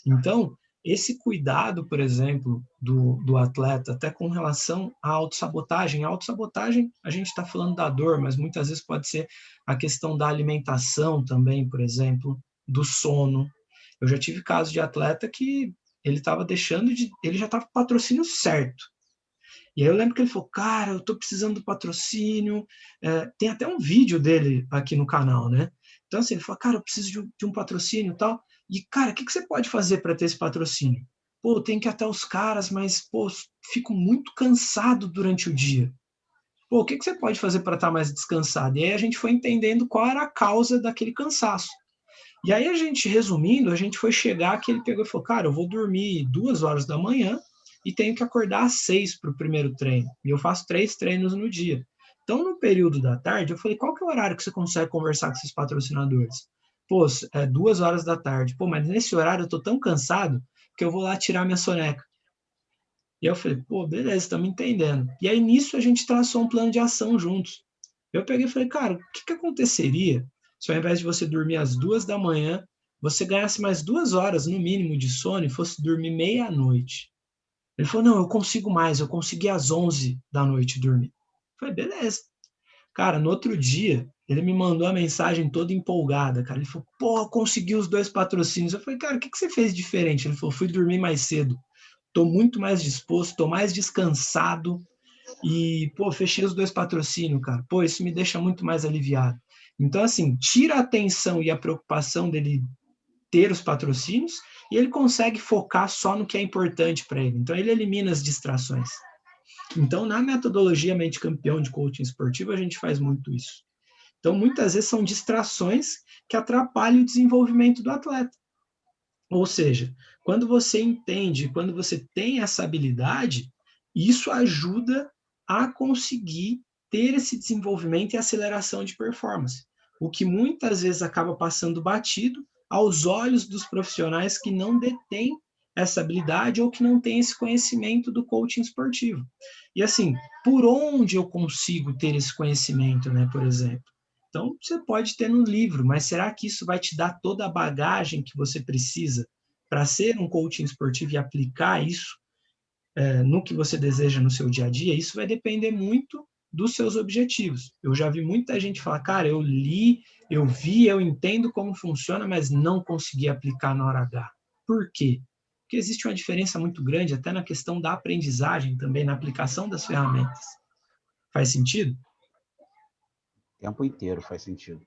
Então, esse cuidado, por exemplo, do atleta, até com relação à autossabotagem. A autossabotagem, a gente está falando da dor, mas muitas vezes pode ser a questão da alimentação também, por exemplo, do sono. Eu já tive casos de atleta que ele estava ele já estava com o patrocínio certo. E aí eu lembro que ele falou, cara, eu estou precisando do patrocínio. Tem até um vídeo dele aqui no canal, né? Então, assim, ele falou, cara, eu preciso de um patrocínio e tal. E, cara, o que você pode fazer para ter esse patrocínio? Pô, eu tenho que ir até os caras, mas, pô, fico muito cansado durante o dia. Pô, o que você pode fazer para estar mais descansado? E aí a gente foi entendendo qual era a causa daquele cansaço. E aí a gente, resumindo, a gente foi chegar que ele pegou e falou, cara, eu vou dormir 2 horas da manhã e tenho que acordar às 6 para o primeiro treino. E eu faço 3 treinos no dia. Então, no período da tarde, eu falei, qual que é o horário que você consegue conversar com esses patrocinadores? Pô, 2 horas da tarde. Pô, mas nesse horário eu tô tão cansado que eu vou lá tirar minha soneca. E eu falei, pô, beleza, estamos entendendo. E aí, nisso, a gente traçou um plano de ação juntos. Eu peguei e falei, cara, o que aconteceria se ao invés de você dormir às 2 da manhã, você ganhasse mais 2 horas no mínimo de sono e fosse dormir meia-noite? Ele falou, não, eu consigo mais, eu consegui às 11 da noite dormir. Eu falei, beleza. Cara, no outro dia, ele me mandou a mensagem toda empolgada, cara. Ele falou, pô, consegui os 2 patrocínios. Eu falei, cara, o que você fez diferente? Ele falou, fui dormir mais cedo. estou muito mais disposto, estou mais descansado e, pô, fechei os 2 patrocínios, cara. Pô, isso me deixa muito mais aliviado. Então, assim, tira a atenção e a preocupação dele ter os patrocínios e ele consegue focar só no que é importante para ele. Então, ele elimina as distrações. Então, na metodologia Mente Campeão de coaching esportivo, a gente faz muito isso. Então, muitas vezes são distrações que atrapalham o desenvolvimento do atleta. Ou seja, quando você entende, quando você tem essa habilidade, isso ajuda a conseguir ter esse desenvolvimento e aceleração de performance, o que muitas vezes acaba passando batido aos olhos dos profissionais que não detêm essa habilidade ou que não têm esse conhecimento do coaching esportivo. E assim, por onde eu consigo ter esse conhecimento, né, por exemplo? Então, você pode ter no livro, mas será que isso vai te dar toda a bagagem que você precisa para ser um coaching esportivo e aplicar isso no que você deseja no seu dia a dia? Isso vai depender muito dos seus objetivos. Eu já vi muita gente falar, cara, eu li, eu vi, eu entendo como funciona, mas não consegui aplicar na hora H. Por quê? Porque existe uma diferença muito grande até na questão da aprendizagem também, na aplicação das ferramentas. Faz sentido? O tempo inteiro faz sentido.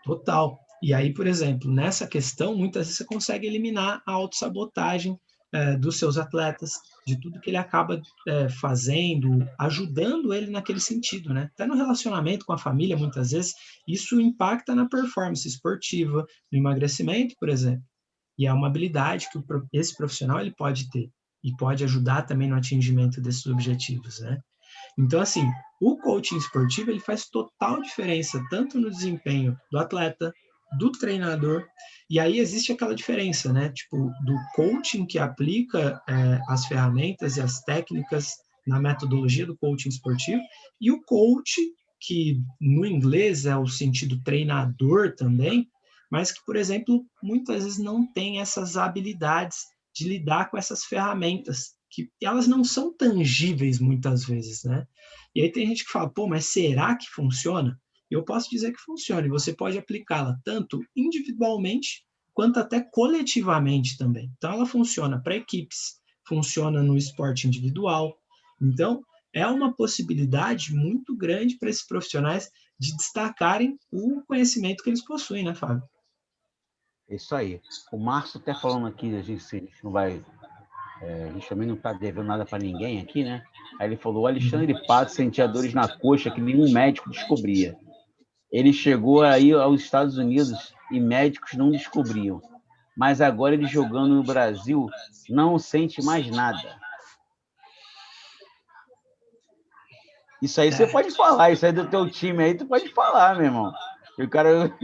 Total. E aí, por exemplo, nessa questão, muitas vezes você consegue eliminar a autossabotagem dos seus atletas, de tudo que ele acaba fazendo, ajudando ele naquele sentido, né? Até no relacionamento com a família, muitas vezes, isso impacta na performance esportiva, no emagrecimento, por exemplo. E é uma habilidade que esse profissional ele pode ter e pode ajudar também no atingimento desses objetivos, né? Então, assim, o coaching esportivo ele faz total diferença, tanto no desempenho do atleta, do treinador, e aí existe aquela diferença, né? Tipo, do coaching que aplica as ferramentas e as técnicas na metodologia do coaching esportivo, e o coach, que no inglês é o sentido treinador também, mas que, por exemplo, muitas vezes não tem essas habilidades de lidar com essas ferramentas, que elas não são tangíveis muitas vezes, né? E aí tem gente que fala, pô, mas será que funciona? Eu posso dizer que funciona, e você pode aplicá-la tanto individualmente quanto até coletivamente também. Então ela funciona para equipes, funciona no esporte individual. Então é uma possibilidade muito grande para esses profissionais de destacarem o conhecimento que eles possuem, né, Fábio? É isso aí. O Márcio até falando aqui, a gente não vai. A gente também não está devendo nada para ninguém aqui, né? Aí ele falou: o Alexandre Pato sentia dores na coxa que nenhum médico descobria. Ele chegou aí aos Estados Unidos e médicos não descobriam. Mas agora ele jogando no Brasil não sente mais nada. Isso aí você pode falar, isso aí do teu time aí, tu pode falar, meu irmão. E o cara.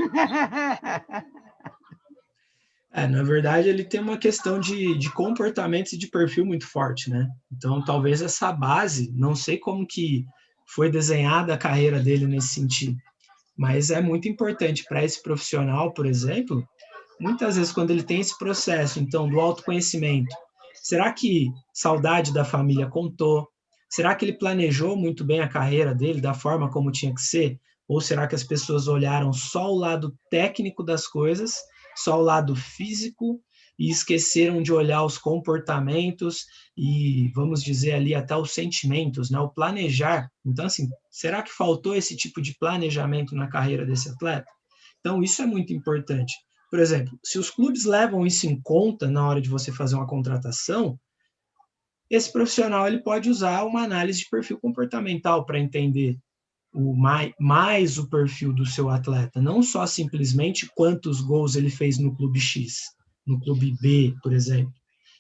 Na verdade, ele tem uma questão de comportamentos e de perfil muito forte, né? Então, talvez essa base, não sei como que foi desenhada a carreira dele nesse sentido, mas é muito importante para esse profissional, por exemplo, muitas vezes quando ele tem esse processo, então, do autoconhecimento, será que saudade da família contou? Será que ele planejou muito bem a carreira dele, da forma como tinha que ser? Ou será que as pessoas olharam só o lado técnico das coisas, só o lado físico, e esqueceram de olhar os comportamentos e, vamos dizer ali, até os sentimentos, né? O planejar. Então, assim, será que faltou esse tipo de planejamento na carreira desse atleta? Então, isso é muito importante. Por exemplo, se os clubes levam isso em conta na hora de você fazer uma contratação, esse profissional ele pode usar uma análise de perfil comportamental para entender mais o perfil do seu atleta, não só simplesmente quantos gols ele fez no clube X, no clube B, por exemplo.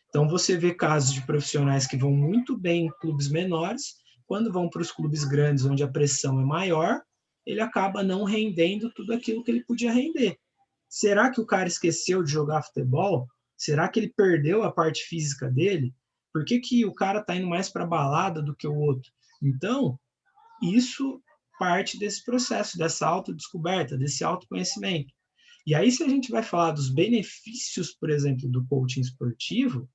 Então, você vê casos de profissionais que vão muito bem em clubes menores, quando vão para os clubes grandes, onde a pressão é maior, ele acaba não rendendo tudo aquilo que ele podia render. Será que o cara esqueceu de jogar futebol? Será que ele perdeu a parte física dele? Por que, que o cara está indo mais para balada do que o outro? Então, isso parte desse processo, dessa autodescoberta, desse autoconhecimento. E aí, se a gente vai falar dos benefícios, por exemplo, do coaching esportivo,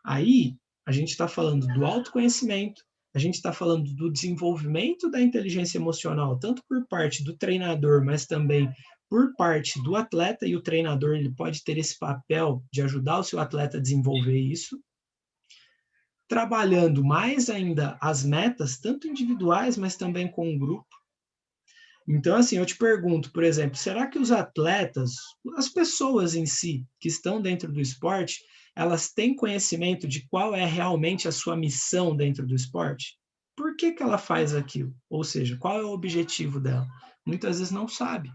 aí a gente está falando do autoconhecimento, a gente está falando do desenvolvimento da inteligência emocional, tanto por parte do treinador, mas também por parte do atleta, e o treinador ele pode ter esse papel de ajudar o seu atleta a desenvolver isso. trabalhando mais ainda as metas, tanto individuais, mas também com o grupo. Então, assim, eu te pergunto, por exemplo, será que os atletas, as pessoas em si, que estão dentro do esporte, elas têm conhecimento de qual é realmente a sua missão dentro do esporte? Por que que ela faz aquilo? Ou seja, qual é o objetivo dela? Muitas vezes não sabe.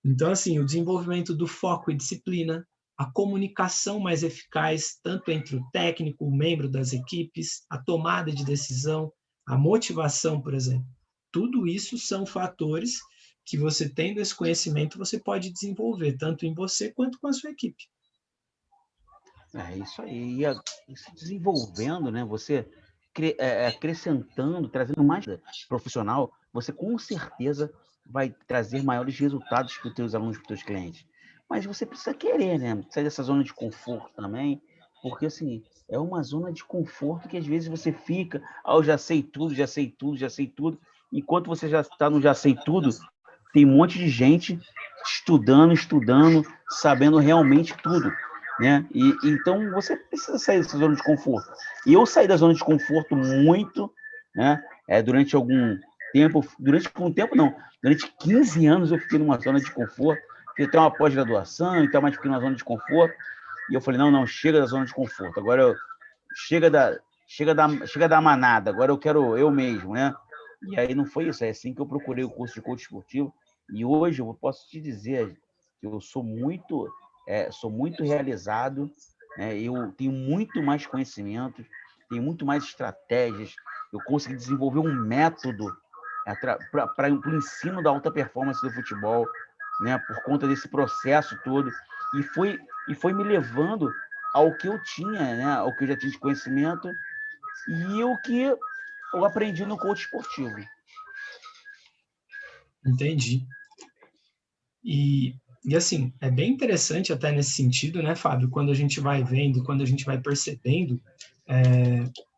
Então, assim, o desenvolvimento do foco e disciplina, a comunicação mais eficaz, tanto entre o técnico, o membro das equipes, a tomada de decisão, a motivação, por exemplo. Tudo isso são fatores que você tendo esse conhecimento, você pode desenvolver, tanto em você quanto com a sua equipe. É isso aí. E se desenvolvendo, né? Você acrescentando, trazendo mais profissional, você com certeza vai trazer maiores resultados para os teus alunos, para os teus clientes. Mas você precisa querer, né? Sair dessa zona de conforto também, porque assim, é uma zona de conforto que às vezes você fica, eu já sei tudo, já sei tudo, já sei tudo. Enquanto você já está no já sei tudo, tem um monte de gente estudando, sabendo realmente tudo, né? E então você precisa sair dessa zona de conforto. E eu saí da zona de conforto muito, né? Durante algum tempo, durante 15 anos eu fiquei numa zona de conforto, fiz até uma pós-graduação, então mais fiquei numa zona de conforto, e eu falei, não, chega da zona de conforto, chega da manada, agora eu quero eu mesmo, né? E aí não foi isso, é assim que eu procurei o curso de coach esportivo, e hoje eu posso te dizer que eu sou muito realizado, né? Eu tenho muito mais conhecimento, tenho muito mais estratégias, eu consegui desenvolver um método para o ensino da alta performance do futebol, né? Por conta desse processo todo, e foi me levando ao que eu tinha, né? Ao que eu já tinha de conhecimento e o que eu aprendi no coach esportivo. Entendi. E assim, é bem interessante até nesse sentido, né, Fábio, quando a gente vai vendo, quando a gente vai percebendo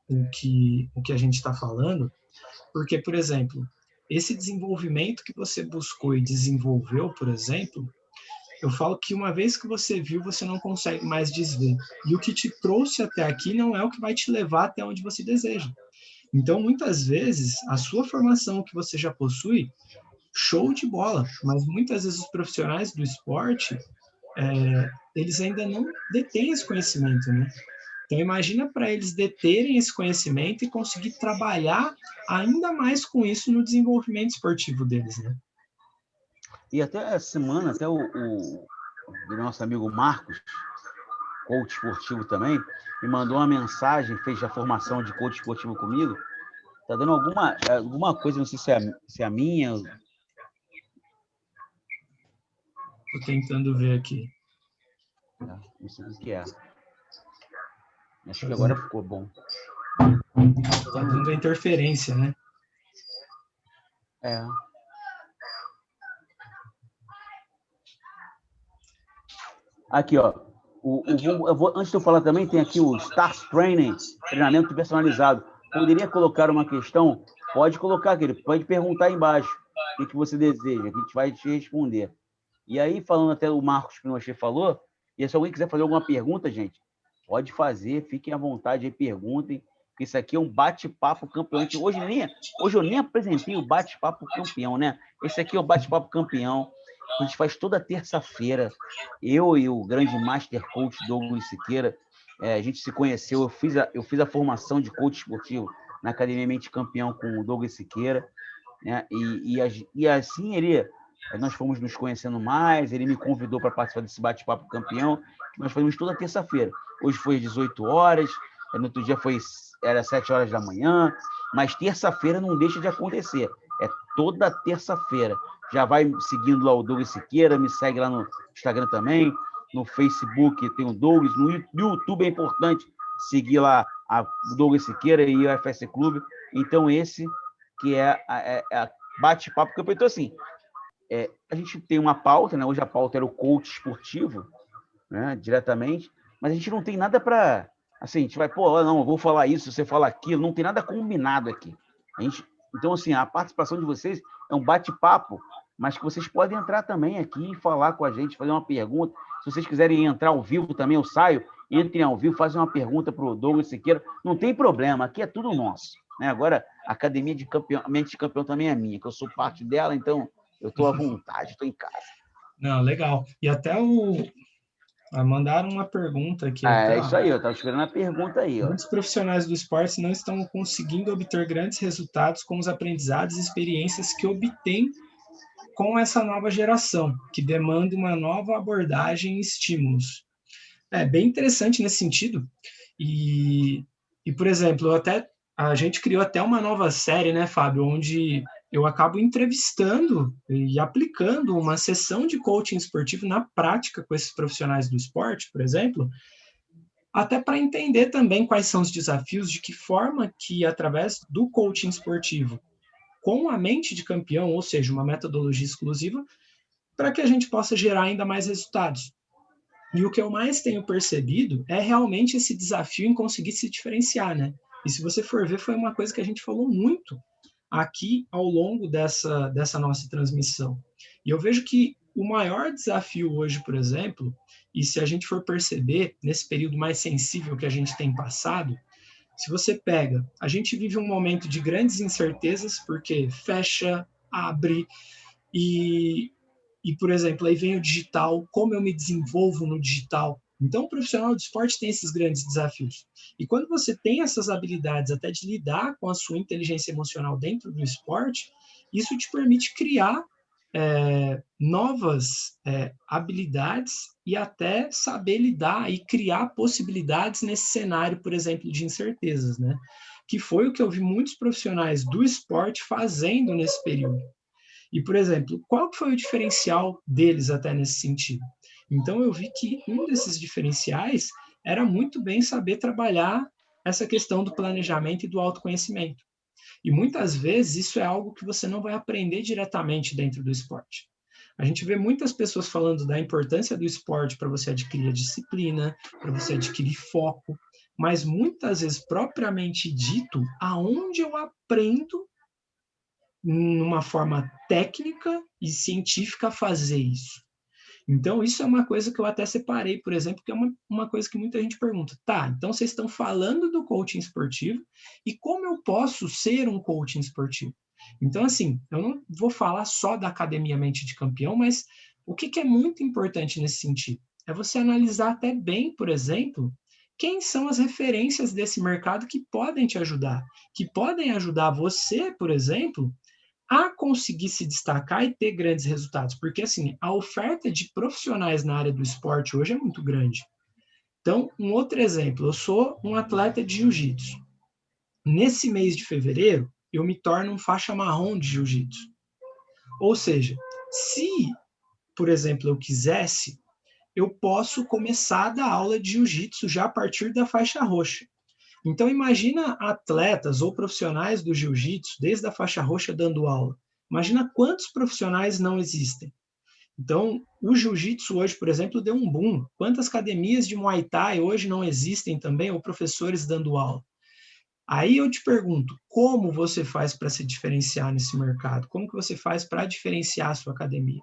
o que a gente está falando, porque, por exemplo, esse desenvolvimento que você buscou e desenvolveu, por exemplo, eu falo que uma vez que você viu, você não consegue mais desver. E o que te trouxe até aqui não é o que vai te levar até onde você deseja. Então, muitas vezes, a sua formação que você já possui, show de bola, mas muitas vezes os profissionais do esporte, eles ainda não detêm esse conhecimento, né? Então, imagina para eles deterem esse conhecimento e conseguir trabalhar ainda mais com isso no desenvolvimento esportivo deles, né? E até essa semana, até o nosso amigo Marcos, coach esportivo também, me mandou uma mensagem, fez a formação de coach esportivo comigo. Tá dando alguma coisa, não sei se é a minha. Tô tentando ver aqui. Não sei o que é. Acho que agora ficou bom. Tá dando a interferência, né? É. Aqui, ó. Antes de eu falar também, tem aqui o Stars Training, treinamento personalizado. Poderia colocar uma questão? Pode colocar, querido. Pode perguntar aí embaixo o que você deseja, que a gente vai te responder. E aí, falando até o Marcos Pinochet falou, e se alguém quiser fazer alguma pergunta, gente, pode fazer, fiquem à vontade aí, perguntem, porque isso aqui é um bate-papo campeão. Hoje eu nem apresentei o bate-papo campeão, né? Esse aqui é o bate-papo campeão. A gente faz toda terça-feira. Eu e o grande Master Coach Douglas Siqueira, a gente se conheceu, eu fiz a formação de coach esportivo na Academia Mente Campeão com o Douglas Siqueira, né? E assim nós fomos nos conhecendo mais, ele me convidou para participar desse bate-papo campeão, que nós fazemos toda terça-feira. Hoje foi às 18 horas, no outro dia era 7 horas da manhã, mas terça-feira não deixa de acontecer. É toda terça-feira. Já vai seguindo lá o Douglas Siqueira, me segue lá no Instagram também, no Facebook tem o Douglas, no YouTube é importante seguir lá o Douglas Siqueira e o FS Clube. Então, esse que é a bate-papo campeão. Então, assim, a gente tem uma pauta, né? Hoje a pauta era o coach esportivo, né? Diretamente, mas a gente não tem nada para... Assim, a gente vai, não, eu vou falar isso, você fala aquilo, não tem nada combinado aqui. Então, assim, a participação de vocês é um bate-papo, mas que vocês podem entrar também aqui e falar com a gente, fazer uma pergunta. Se vocês quiserem entrar ao vivo também, eu saio entrem ao vivo, fazem uma pergunta para o Douglas Siqueira. Não tem problema, aqui é tudo nosso. Né? Agora, a Academia de Campeão, a Mente de Campeão também é minha, que eu sou parte dela, então eu estou à vontade, estou em casa. Não, legal. E até mandaram uma pergunta aqui. É isso aí, eu estava esperando a pergunta aí. Muitos profissionais do esporte não estão conseguindo obter grandes resultados com os aprendizados e experiências que obtêm com essa nova geração, que demanda uma nova abordagem e estímulos. É bem interessante nesse sentido. E por exemplo, a gente criou até uma nova série, né, Fábio, onde eu acabo entrevistando e aplicando uma sessão de coaching esportivo na prática com esses profissionais do esporte, por exemplo, até para entender também quais são os desafios, de que forma que, através do coaching esportivo, com a mente de campeão, ou seja, uma metodologia exclusiva, para que a gente possa gerar ainda mais resultados. E o que eu mais tenho percebido é realmente esse desafio em conseguir se diferenciar, né? E se você for ver, foi uma coisa que a gente falou muito aqui ao longo dessa nossa transmissão. E eu vejo que o maior desafio hoje, por exemplo, e se a gente for perceber nesse período mais sensível que a gente tem passado, se você pega, a gente vive um momento de grandes incertezas, porque fecha, abre, e, por exemplo, aí vem o digital, como eu me desenvolvo no digital. Então, o profissional de esporte tem esses grandes desafios. E quando você tem essas habilidades até de lidar com a sua inteligência emocional dentro do esporte, isso te permite criar novas habilidades e até saber lidar e criar possibilidades nesse cenário, por exemplo, de incertezas, né? Que foi o que eu vi muitos profissionais do esporte fazendo nesse período. E, por exemplo, qual que foi o diferencial deles até nesse sentido? Então, eu vi que um desses diferenciais era muito bem saber trabalhar essa questão do planejamento e do autoconhecimento. E muitas vezes isso é algo que você não vai aprender diretamente dentro do esporte. A gente vê muitas pessoas falando da importância do esporte para você adquirir a disciplina, para você adquirir foco, mas muitas vezes, propriamente dito, aonde eu aprendo numa forma técnica e científica a fazer isso. Então, isso é uma coisa que eu até separei, por exemplo, que é uma coisa que muita gente pergunta. Tá, então vocês estão falando do coaching esportivo e como eu posso ser um coaching esportivo? Então, assim, eu não vou falar só da Academia Mente de Campeão, mas o que é muito importante nesse sentido? É você analisar até bem, por exemplo, quem são as referências desse mercado que podem te ajudar, que podem ajudar você, por exemplo, a conseguir se destacar e ter grandes resultados, porque assim, a oferta de profissionais na área do esporte hoje é muito grande. Então, um outro exemplo, eu sou um atleta de jiu-jitsu. Nesse mês de fevereiro, eu me torno um faixa marrom de jiu-jitsu. Ou seja, se, por exemplo, eu quisesse, eu posso começar a dar aula de jiu-jitsu já a partir da faixa roxa. Então, imagina atletas ou profissionais do jiu-jitsu, desde a faixa roxa, dando aula. Imagina quantos profissionais não existem. Então, o jiu-jitsu hoje, por exemplo, deu um boom. Quantas academias de Muay Thai hoje não existem também, ou professores dando aula? Aí eu te pergunto, como você faz para se diferenciar nesse mercado? Como que você faz para diferenciar a sua academia?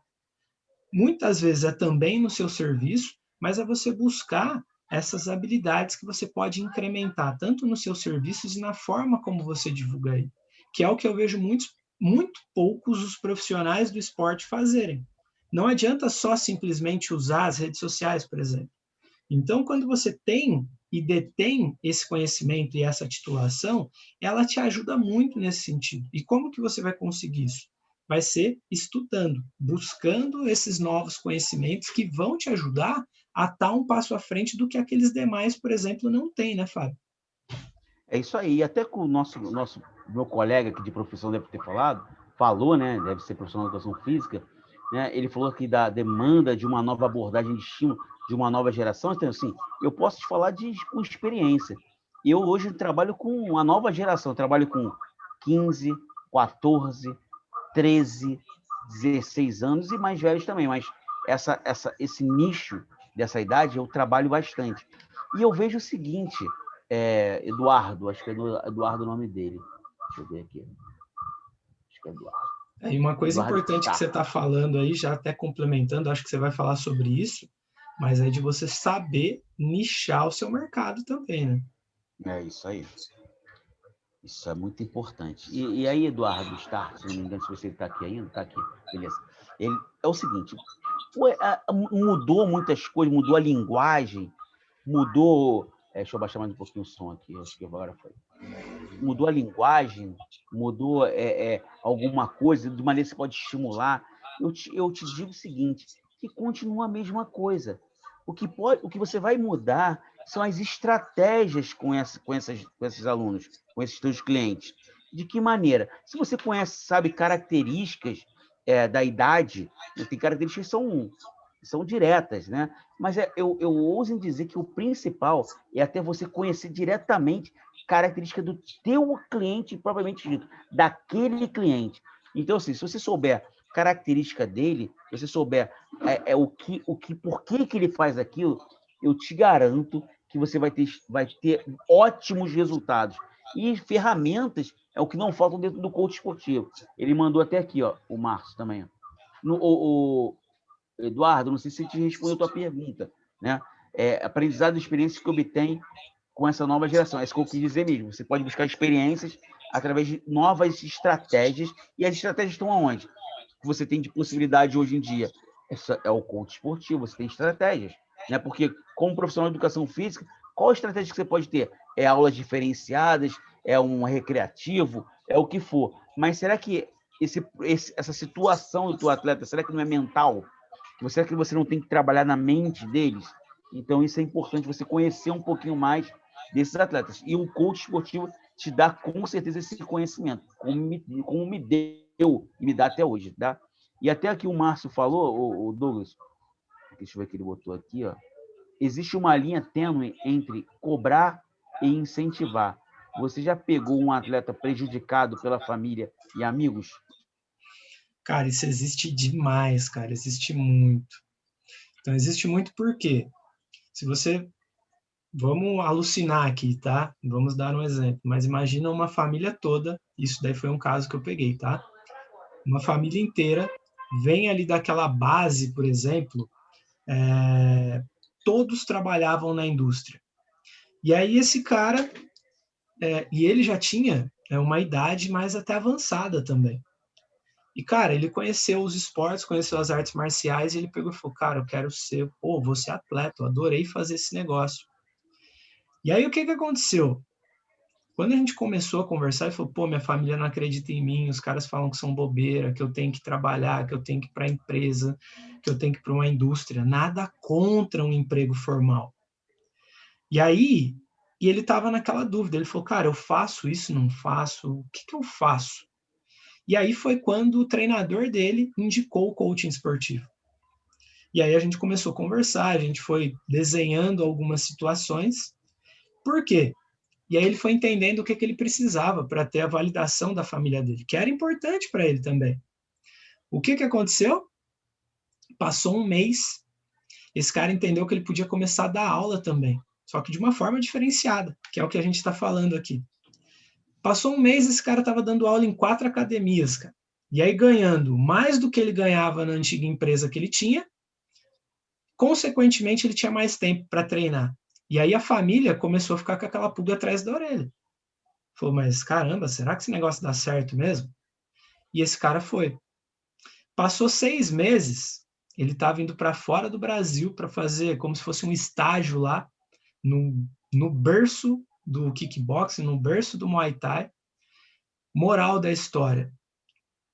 Muitas vezes é também no seu serviço, mas é você buscar essas habilidades que você pode incrementar, tanto nos seus serviços e na forma como você divulga aí, que é o que eu vejo muito poucos os profissionais do esporte fazerem. Não adianta só simplesmente usar as redes sociais, por exemplo. Então, quando você tem e detém esse conhecimento e essa titulação, ela te ajuda muito nesse sentido. E como que você vai conseguir isso? Vai ser estudando, buscando esses novos conhecimentos que vão te ajudar a estar um passo à frente do que aqueles demais, por exemplo, não têm, né, Fábio? É isso aí. Até com o meu colega aqui de profissão deve ter falou, né? Deve ser profissional de educação física, né? Ele falou aqui da demanda de uma nova abordagem de estímulo, de uma nova geração. Então, assim, eu posso te falar com experiência. Eu hoje trabalho com a nova geração, eu trabalho com 15, 14, 13, 16 anos e mais velhos também, mas esse nicho dessa idade eu trabalho bastante. E eu vejo o seguinte, Eduardo, acho que é Eduardo o nome dele. Deixa eu ver aqui. Acho que é Eduardo. E uma coisa importante que você está falando aí, já até complementando, acho que você vai falar sobre isso, mas é de você saber nichar o seu mercado também, né? É isso aí. Isso é muito importante. E aí, Eduardo Stark, se não me engano, se você está aqui ainda, está aqui, beleza. Ele, é o seguinte, mudou muitas coisas, mudou a linguagem, mudou. Deixa eu baixar mais um pouquinho o som aqui, acho que agora foi. Mudou a linguagem, mudou alguma coisa, de maneira que você pode estimular. Eu te digo o seguinte, que continua a mesma coisa. O que você vai mudar são as estratégias com esses alunos, com esses seus clientes. De que maneira? Se você conhece, sabe, características da idade, tem características que são diretas, né? Mas eu ouso dizer que o principal é até você conhecer diretamente característica do teu cliente propriamente dito, daquele cliente. Então, assim, se você souber característica dele, se você souber por que ele faz aquilo, eu te garanto que você vai ter ótimos resultados. E ferramentas é o que não faltam dentro do coach esportivo. Ele mandou até aqui, ó, o Márcio também. O Eduardo, não sei se te respondeu a tua pergunta, né? Aprendizado e experiências que obtém com essa nova geração. É isso que eu quis dizer mesmo. Você pode buscar experiências através de novas estratégias. E as estratégias estão aonde? Que você tem de possibilidade hoje em dia. Essa é o coach esportivo, você tem estratégias. Né? Porque, como profissional de educação física, qual estratégia que você pode ter? É aulas diferenciadas? É um recreativo? É o que for. Mas será que essa situação do teu atleta, será que não é mental? Será que você não tem que trabalhar na mente deles? Então, isso é importante, você conhecer um pouquinho mais desses atletas. E o coach esportivo te dá, com certeza, esse conhecimento, como me deu e me dá até hoje. Tá? E até aqui o Márcio falou, o Douglas, deixa eu ver o que ele botou aqui, ó. Existe uma linha tênue entre cobrar e incentivar. Você já pegou um atleta prejudicado pela família e amigos? Cara, isso existe demais, cara, existe muito. Então, existe muito porque, se você... Vamos alucinar aqui, tá? Vamos dar um exemplo. Mas imagina uma família toda, isso daí foi um caso que eu peguei, tá? Uma família inteira vem ali daquela base, por exemplo, todos trabalhavam na indústria. E aí esse cara, e ele já tinha uma idade mais até avançada também. E, cara, ele conheceu os esportes, conheceu as artes marciais, e ele pegou e falou, cara, eu quero ser, vou ser atleta, eu adorei fazer esse negócio. E aí o que aconteceu? Quando a gente começou a conversar, ele falou, minha família não acredita em mim, os caras falam que são bobeira, que eu tenho que trabalhar, que eu tenho que ir para a empresa, que eu tenho que ir para uma indústria. Nada contra um emprego formal. E aí, ele estava naquela dúvida, ele falou, cara, eu faço isso, não faço, o que eu faço? E aí foi quando o treinador dele indicou o coaching esportivo. E aí a gente começou a conversar, a gente foi desenhando algumas situações. Por quê? E aí ele foi entendendo o que ele precisava para ter a validação da família dele, que era importante para ele também. O que aconteceu? Passou um mês, esse cara entendeu que ele podia começar a dar aula também, só que de uma forma diferenciada, que é o que a gente está falando aqui. Passou um mês, esse cara estava dando aula em 4 academias, cara. E aí ganhando mais do que ele ganhava na antiga empresa que ele tinha, consequentemente ele tinha mais tempo para treinar. E aí a família começou a ficar com aquela pulga atrás da orelha. Falou, mas caramba, será que esse negócio dá certo mesmo? E esse cara foi. Passou 6 meses, ele estava indo para fora do Brasil para fazer como se fosse um estágio lá, no berço do kickboxing, no berço do Muay Thai. Moral da história,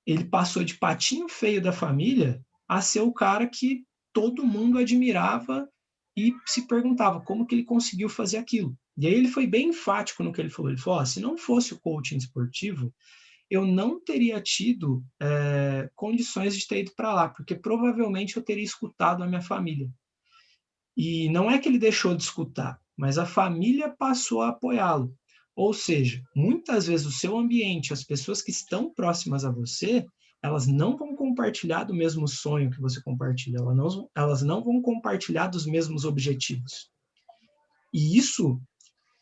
ele passou de patinho feio da família a ser o cara que todo mundo admirava e se perguntava como que ele conseguiu fazer aquilo. E aí ele foi bem enfático no que ele falou. Ele falou, se não fosse o coaching esportivo, eu não teria tido condições de ter ido para lá, porque provavelmente eu teria escutado a minha família. E não é que ele deixou de escutar, mas a família passou a apoiá-lo. Ou seja, muitas vezes o seu ambiente, as pessoas que estão próximas a você, elas não vão compartilhar do mesmo sonho que você compartilha, elas não vão compartilhar dos mesmos objetivos. E isso,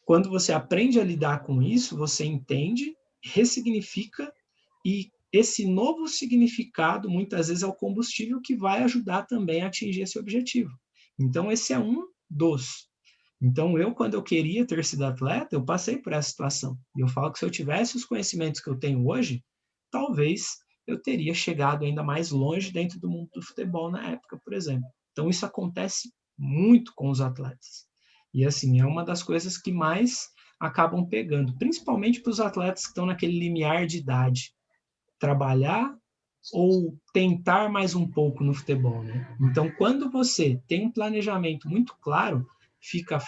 quando você aprende a lidar com isso, você entende, ressignifica, e esse novo significado, muitas vezes, é o combustível que vai ajudar também a atingir esse objetivo. Então, esse é um dos. Então, quando eu queria ter sido atleta, eu passei por essa situação. E eu falo que se eu tivesse os conhecimentos que eu tenho hoje, talvez eu teria chegado ainda mais longe dentro do mundo do futebol na época, por exemplo. Então, isso acontece muito com os atletas. E, assim, é uma das coisas que mais acabam pegando, principalmente para os atletas que estão naquele limiar de idade. Trabalhar ou tentar mais um pouco no futebol, né? Então, quando você tem um planejamento muito claro, fica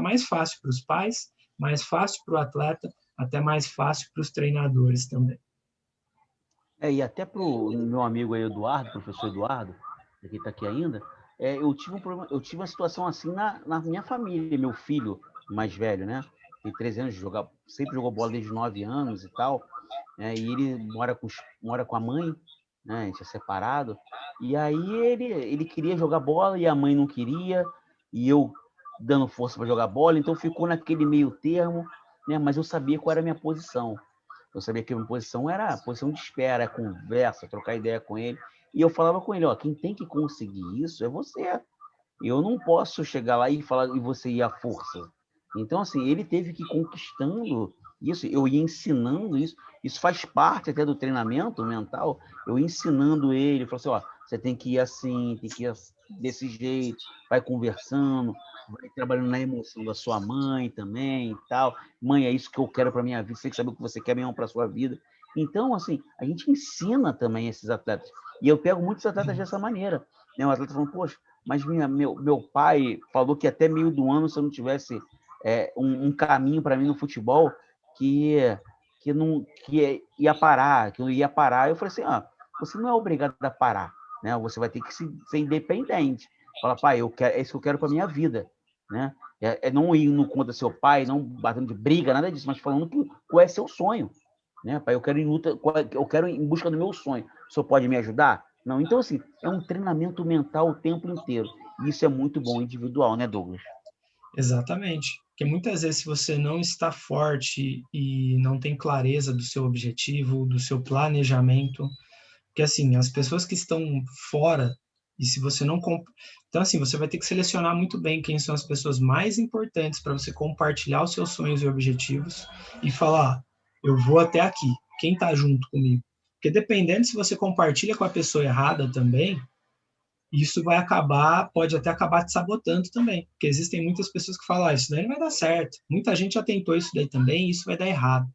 mais fácil para os pais, mais fácil para o atleta, até mais fácil para os treinadores também. E até para o meu amigo aí, Eduardo, professor Eduardo, que está aqui ainda, eu tive um problema, eu tive uma situação assim na minha família, meu filho mais velho, né? Tem 13 anos, sempre jogou bola desde 9 anos e tal, e ele mora com a mãe, né? A gente é separado, e aí ele queria jogar bola e a mãe não queria, e eu dando força para jogar bola, então ficou naquele meio termo, né? Mas eu sabia qual era a minha posição. Eu sabia que a minha posição era a posição de espera, conversa, trocar ideia com ele. E eu falava com ele, ó, quem tem que conseguir isso é você. Eu não posso chegar lá e falar e você ir à força. Então, assim, ele teve que ir conquistando isso, eu ia ensinando isso. Isso faz parte até do treinamento mental. Eu ensinando ele, falou assim, ó, você tem que ir assim, tem que ir desse jeito, vai conversando, vai trabalhando na emoção da sua mãe também e tal. Mãe, é isso que eu quero para minha vida, você tem que saber o que você quer mesmo para sua vida. Então, assim, a gente ensina também esses atletas. E eu pego muitos atletas dessa maneira. Né? Um atleta falando, poxa, mas meu pai falou que até meio do ano, se eu não tivesse um caminho para mim no futebol, ia parar, que eu ia parar. Eu falei assim, você não é obrigado a parar, né? Você vai ter que ser independente. Fala, pai, é isso que eu quero para minha vida, né? Não ir no contra seu pai, não batendo de briga, nada disso, mas falando qual é seu sonho, né? Pai, eu quero ir em luta, eu quero ir em busca do meu sonho. O senhor pode me ajudar? Não, então assim, é um treinamento mental o tempo inteiro. E isso é muito bom individual, né, Douglas? Exatamente. Porque muitas vezes, se você não está forte e não tem clareza do seu objetivo, do seu planejamento, porque assim, as pessoas que estão fora, e se você não. Então, assim, você vai ter que selecionar muito bem quem são as pessoas mais importantes para você compartilhar os seus sonhos e objetivos e falar: eu vou até aqui, quem está junto comigo? Porque dependendo se você compartilha com a pessoa errada também, isso pode até acabar te sabotando também, porque existem muitas pessoas que falam, isso daí não vai dar certo, muita gente já tentou isso daí também, e isso vai dar errado.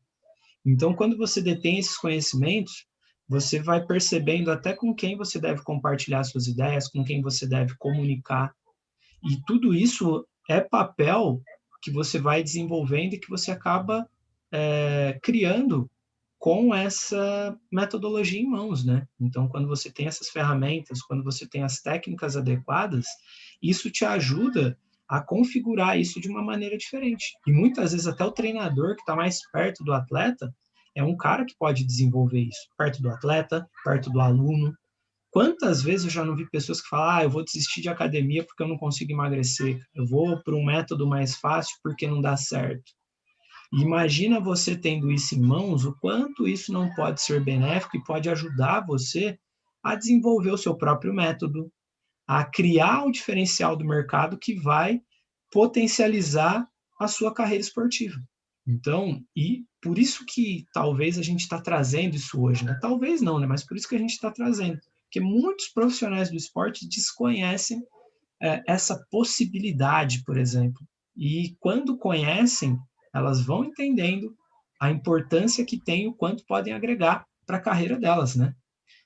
Então, quando você detém esses conhecimentos, você vai percebendo até com quem você deve compartilhar suas ideias, com quem você deve comunicar, e tudo isso é papel que você vai desenvolvendo e que você acaba criando com essa metodologia em mãos, né? Então, quando você tem essas ferramentas, quando você tem as técnicas adequadas, isso te ajuda a configurar isso de uma maneira diferente. E muitas vezes até o treinador que está mais perto do atleta é um cara que pode desenvolver isso, perto do atleta, perto do aluno. Quantas vezes eu já não vi pessoas que falam, eu vou desistir de academia porque eu não consigo emagrecer, eu vou para um método mais fácil porque não dá certo. Imagina você tendo isso em mãos, o quanto isso não pode ser benéfico e pode ajudar você a desenvolver o seu próprio método, a criar o diferencial do mercado que vai potencializar a sua carreira esportiva. Então, e por isso que talvez a gente está trazendo isso hoje, né? Talvez não, né? Mas por isso que a gente está trazendo. Porque muitos profissionais do esporte desconhecem essa possibilidade, por exemplo. E quando conhecem, elas vão entendendo a importância que tem, o quanto podem agregar para a carreira delas, né?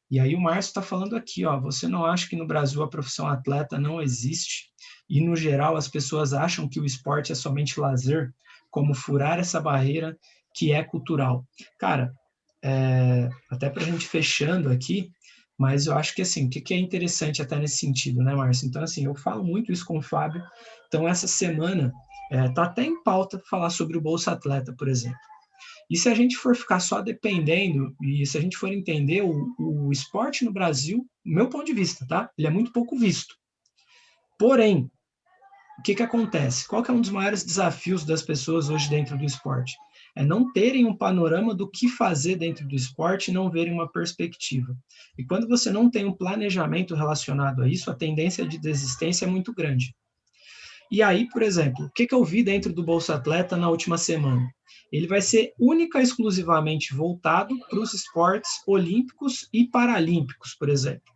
E aí o Márcio está falando aqui, ó, você não acha que no Brasil a profissão atleta não existe? E no geral as pessoas acham que o esporte é somente lazer? Como furar essa barreira que é cultural? Cara, até para a gente fechando aqui, mas eu acho que assim, o que é interessante até nesse sentido, né, Márcio? Então, assim, eu falo muito isso com o Fábio. Então, essa semana tá até em pauta falar sobre o Bolsa Atleta, por exemplo. E se a gente for ficar só dependendo, e se a gente for entender o esporte no Brasil, do meu ponto de vista, tá? Ele é muito pouco visto. Porém, o que acontece? Qual que é um dos maiores desafios das pessoas hoje dentro do esporte? é não terem um panorama do que fazer dentro do esporte e não verem uma perspectiva. E quando você não tem um planejamento relacionado a isso, a tendência de desistência é muito grande. E aí, por exemplo, o que eu vi dentro do Bolsa Atleta na última semana? Ele vai ser única e exclusivamente voltado para os esportes olímpicos e paralímpicos, por exemplo.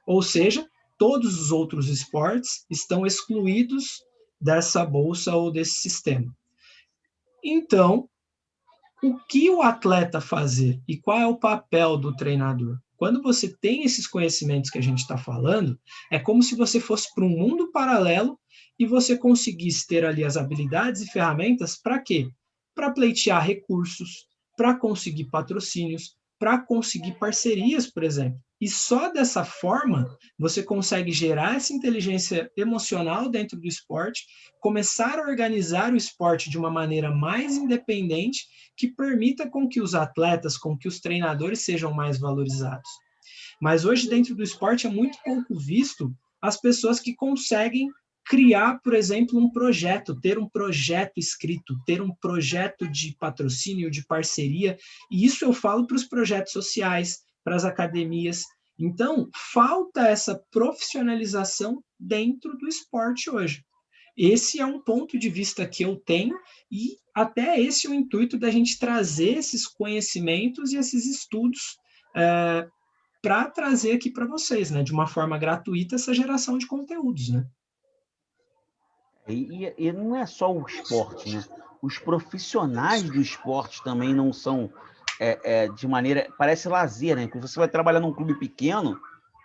Ou seja, todos os outros esportes estão excluídos dessa bolsa ou desse sistema. Então, o que o atleta fazer e qual é o papel do treinador? Quando você tem esses conhecimentos que a gente está falando, é como se você fosse para um mundo paralelo e você conseguisse ter ali as habilidades e ferramentas para quê? Para pleitear recursos, para conseguir patrocínios, para conseguir parcerias, por exemplo. E só dessa forma você consegue gerar essa inteligência emocional dentro do esporte, começar a organizar o esporte de uma maneira mais independente, que permita com que os atletas, com que os treinadores sejam mais valorizados. Mas hoje, dentro do esporte, é muito pouco visto as pessoas que conseguem criar, por exemplo, um projeto, ter um projeto escrito, ter um projeto de patrocínio, de parceria, e isso eu falo para os projetos sociais, para as academias. Então, falta essa profissionalização dentro do esporte hoje. Esse é um ponto de vista que eu tenho e até esse é o intuito da gente trazer esses conhecimentos e esses estudos para trazer aqui para vocês, né, de uma forma gratuita, essa geração de conteúdos, né? E não é só o esporte, né? Os profissionais do esporte também não são de maneira... Parece lazer, né? Quando você vai trabalhar num clube pequeno,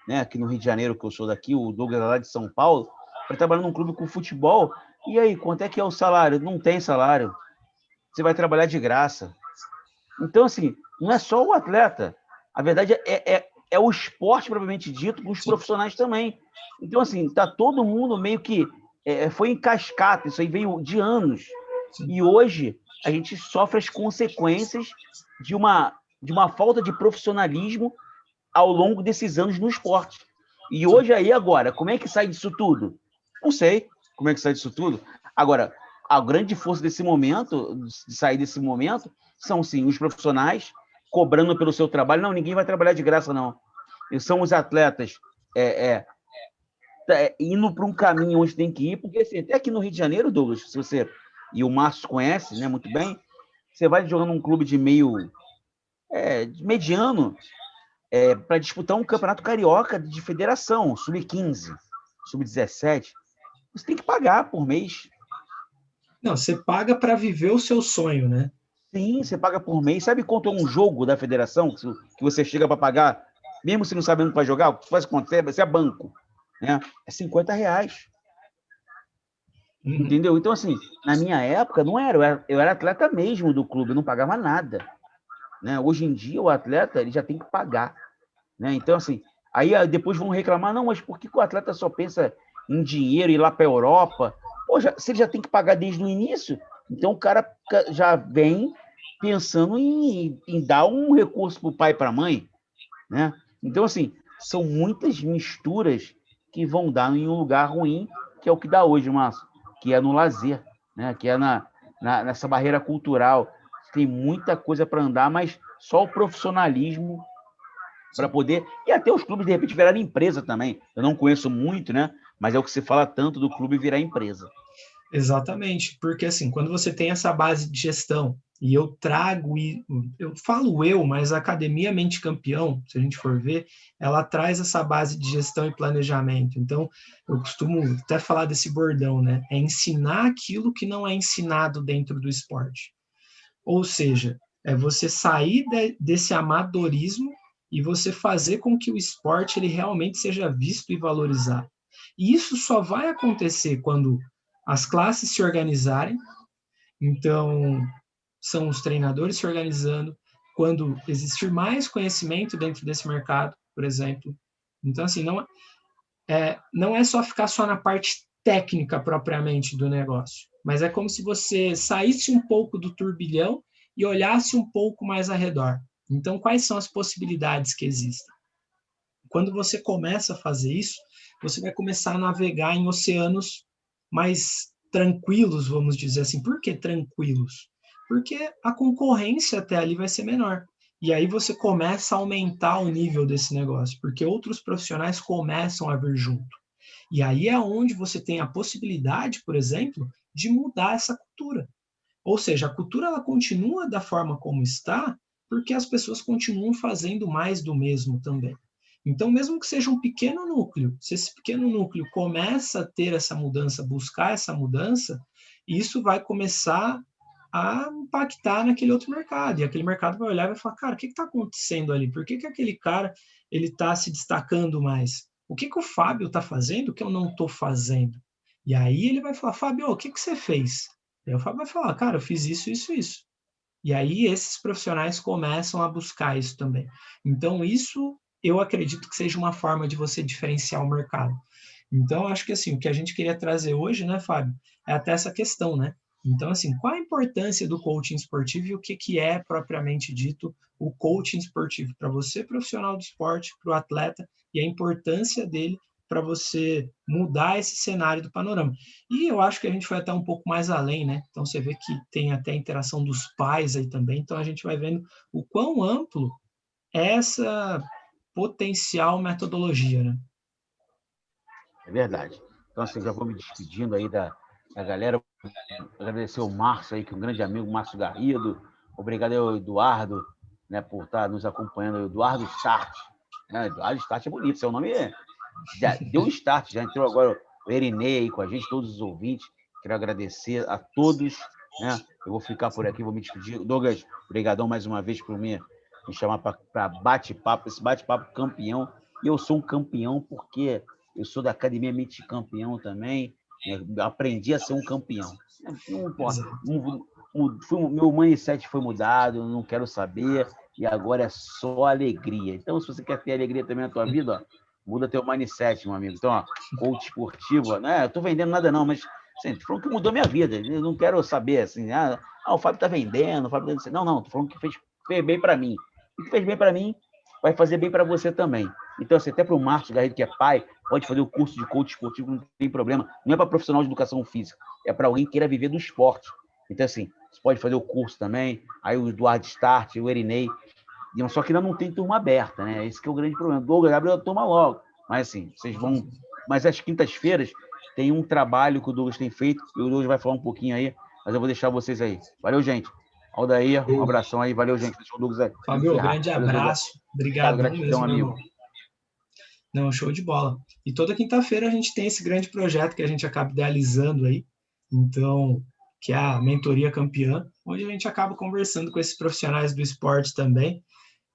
né? Aqui no Rio de Janeiro, que eu sou daqui, o Douglas é lá de São Paulo, vai trabalhar num clube com futebol, e aí, quanto é que é o salário? Não tem salário. Você vai trabalhar de graça. Então, assim, não é só o atleta. A verdade é o esporte, propriamente dito, com os profissionais também. Então, assim, tá todo mundo meio que... foi em cascata, isso aí veio de anos. Sim. E hoje a gente sofre as consequências de uma falta de profissionalismo ao longo desses anos no esporte. E hoje aí, agora, como é que sai disso tudo? Não sei como é que sai disso tudo. Agora, a grande força desse momento, de sair desse momento, são, sim, os profissionais cobrando pelo seu trabalho. Não, ninguém vai trabalhar de graça, não. E são os atletas indo para um caminho onde tem que ir, porque assim, até aqui no Rio de Janeiro, Douglas, se você, e o Márcio conhece, né, muito bem, você vai jogar num clube de de mediano, para disputar um campeonato carioca de federação, sub-15, sub-17, você tem que pagar por mês. Não, você paga para viver o seu sonho, né? Sim, você paga por mês. Sabe quanto é um jogo da federação que você chega para pagar, mesmo se não sabendo para jogar? O que faz acontecer? Você é banco, né? É R$50. Entendeu? Então, assim, na minha época, não era. Eu era atleta mesmo do clube, eu não pagava nada. Né? Hoje em dia, o atleta ele já tem que pagar. Né? Então, assim, aí depois vão reclamar, não, mas por que o atleta só pensa em dinheiro, ir lá para a Europa? Pô, se ele já tem que pagar desde o início, então o cara já vem pensando em dar um recurso para o pai e para a mãe. Né? Então, assim, são muitas misturas que vão dar em um lugar ruim, que é o que dá hoje, Márcio, que é no lazer, né? Que é nessa barreira cultural. Tem muita coisa para andar, mas só o profissionalismo para poder... E até os clubes, de repente, virarem empresa também. Eu não conheço muito, né? Mas é o que se fala tanto do clube virar empresa. Exatamente, porque assim, quando você tem essa base de gestão, e eu falo mas a Academia Mente Campeão, se a gente for ver, ela traz essa base de gestão e planejamento. Então, eu costumo até falar desse bordão, né? É ensinar aquilo que não é ensinado dentro do esporte. Ou seja, é você sair desse amadorismo e você fazer com que o esporte ele realmente seja visto e valorizado. E isso só vai acontecer quando as classes se organizarem, então são os treinadores se organizando, quando existir mais conhecimento dentro desse mercado, por exemplo. Então, assim, não é só ficar só na parte técnica propriamente do negócio, mas é como se você saísse um pouco do turbilhão e olhasse um pouco mais ao redor. Então, quais são as possibilidades que existem? Quando você começa a fazer isso, você vai começar a navegar em oceanos mais tranquilos, vamos dizer assim. Por que tranquilos? porque a concorrência até ali vai ser menor. E aí você começa a aumentar o nível desse negócio, porque outros profissionais começam a vir junto. E aí é onde você tem a possibilidade, por exemplo, de mudar essa cultura. Ou seja, a cultura ela continua da forma como está, porque as pessoas continuam fazendo mais do mesmo também. Então, mesmo que seja um pequeno núcleo, se esse pequeno núcleo começa a ter essa mudança, buscar essa mudança, isso vai começar a impactar naquele outro mercado. E aquele mercado vai olhar e vai falar, cara, o que está acontecendo ali? Por que aquele cara ele está se destacando mais? O que o Fábio está fazendo que eu não estou fazendo? E aí ele vai falar, Fábio, o que você fez? Aí o Fábio vai falar, cara, eu fiz isso, isso, isso. E aí esses profissionais começam a buscar isso também. Então, isso eu acredito que seja uma forma de você diferenciar o mercado. Então, acho que assim, o que a gente queria trazer hoje, né, Fábio, é até essa questão, né? Então, assim, qual a importância do coaching esportivo e o que é propriamente dito o coaching esportivo para você, profissional do esporte, para o atleta, e a importância dele para você mudar esse cenário do panorama. E eu acho que a gente foi até um pouco mais além, né? Então você vê que tem até a interação dos pais aí também, então a gente vai vendo o quão amplo é essa potencial metodologia, né? É verdade. Então, assim, já vou me despedindo aí da galera. Agradecer o Márcio aí, que é um grande amigo, Márcio Garrido. Obrigado ao Eduardo, né, por estar nos acompanhando. Eduardo Start. Né? Eduardo Start é bonito, seu nome já deu um start, já entrou agora o Erinei aí com a gente, todos os ouvintes. Quero agradecer a todos. Né? Eu vou ficar por aqui, vou me despedir. Douglas, obrigadão mais uma vez por me chamar para bate-papo, esse bate-papo campeão. E eu sou um campeão porque eu sou da Academia Mente Campeão também. Né? Aprendi a ser um campeão. Não importa. Meu mindset foi mudado, não quero saber. E agora é só alegria. Então, se você quer ter alegria também na tua vida, ó, muda teu mindset, meu amigo. Então, ó, coach esportivo, né? Eu tô vendendo nada não, mas assim, tô falando que mudou minha vida. Eu não quero saber assim, o Fábio tá vendendo, o Fábio tá dizendo, não, tô falando que fez bem para mim. E que fez bem para mim, vai fazer bem para você também. Então, assim, até para o Márcio Garrido, que é pai, pode fazer o curso de coach esportivo, não tem problema. Não é para profissional de educação física, é para alguém que queira viver do esporte. Então, assim, você pode fazer o curso também. Aí o Eduardo Start, o Erinei. Só que ainda não tem turma aberta, né? Esse que é o grande problema. Douglas, abre a turma logo. Mas, assim, vocês vão... Mas às quintas-feiras tem um trabalho que o Douglas tem feito, e o Douglas vai falar um pouquinho aí, mas eu vou deixar vocês aí. Valeu, gente. Aldair, um abração aí. Valeu, gente. Deixa o Douglas aí. Fábio, grande Valeu, abraço. Obrigadão gratidão, mesmo, meu amigo. irmão. Não, show de bola. E toda quinta-feira a gente tem esse grande projeto que a gente acaba idealizando aí. Então, que é a Mentoria Campeã, onde a gente acaba conversando com esses profissionais do esporte também.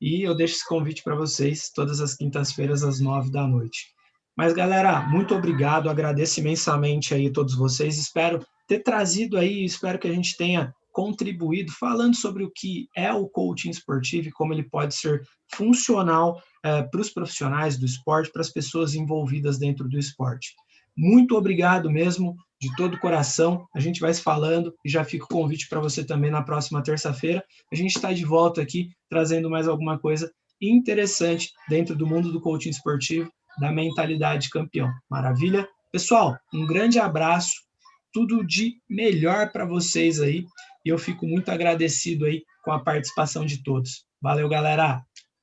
E eu deixo esse convite para vocês todas as quintas-feiras às 9 da noite. Mas, galera, muito obrigado. Agradeço imensamente aí a todos vocês. Espero ter trazido aí, espero que a gente tenha contribuído falando sobre o que é o coaching esportivo e como ele pode ser funcional para os profissionais do esporte, para as pessoas envolvidas dentro do esporte. Muito obrigado mesmo, de todo o coração. A gente vai se falando e já fica o convite para você também na próxima terça-feira. A gente está de volta aqui trazendo mais alguma coisa interessante dentro do mundo do coaching esportivo, da mentalidade campeão. Maravilha? Pessoal, um grande abraço, tudo de melhor para vocês aí, e eu fico muito agradecido aí com a participação de todos. Valeu, galera!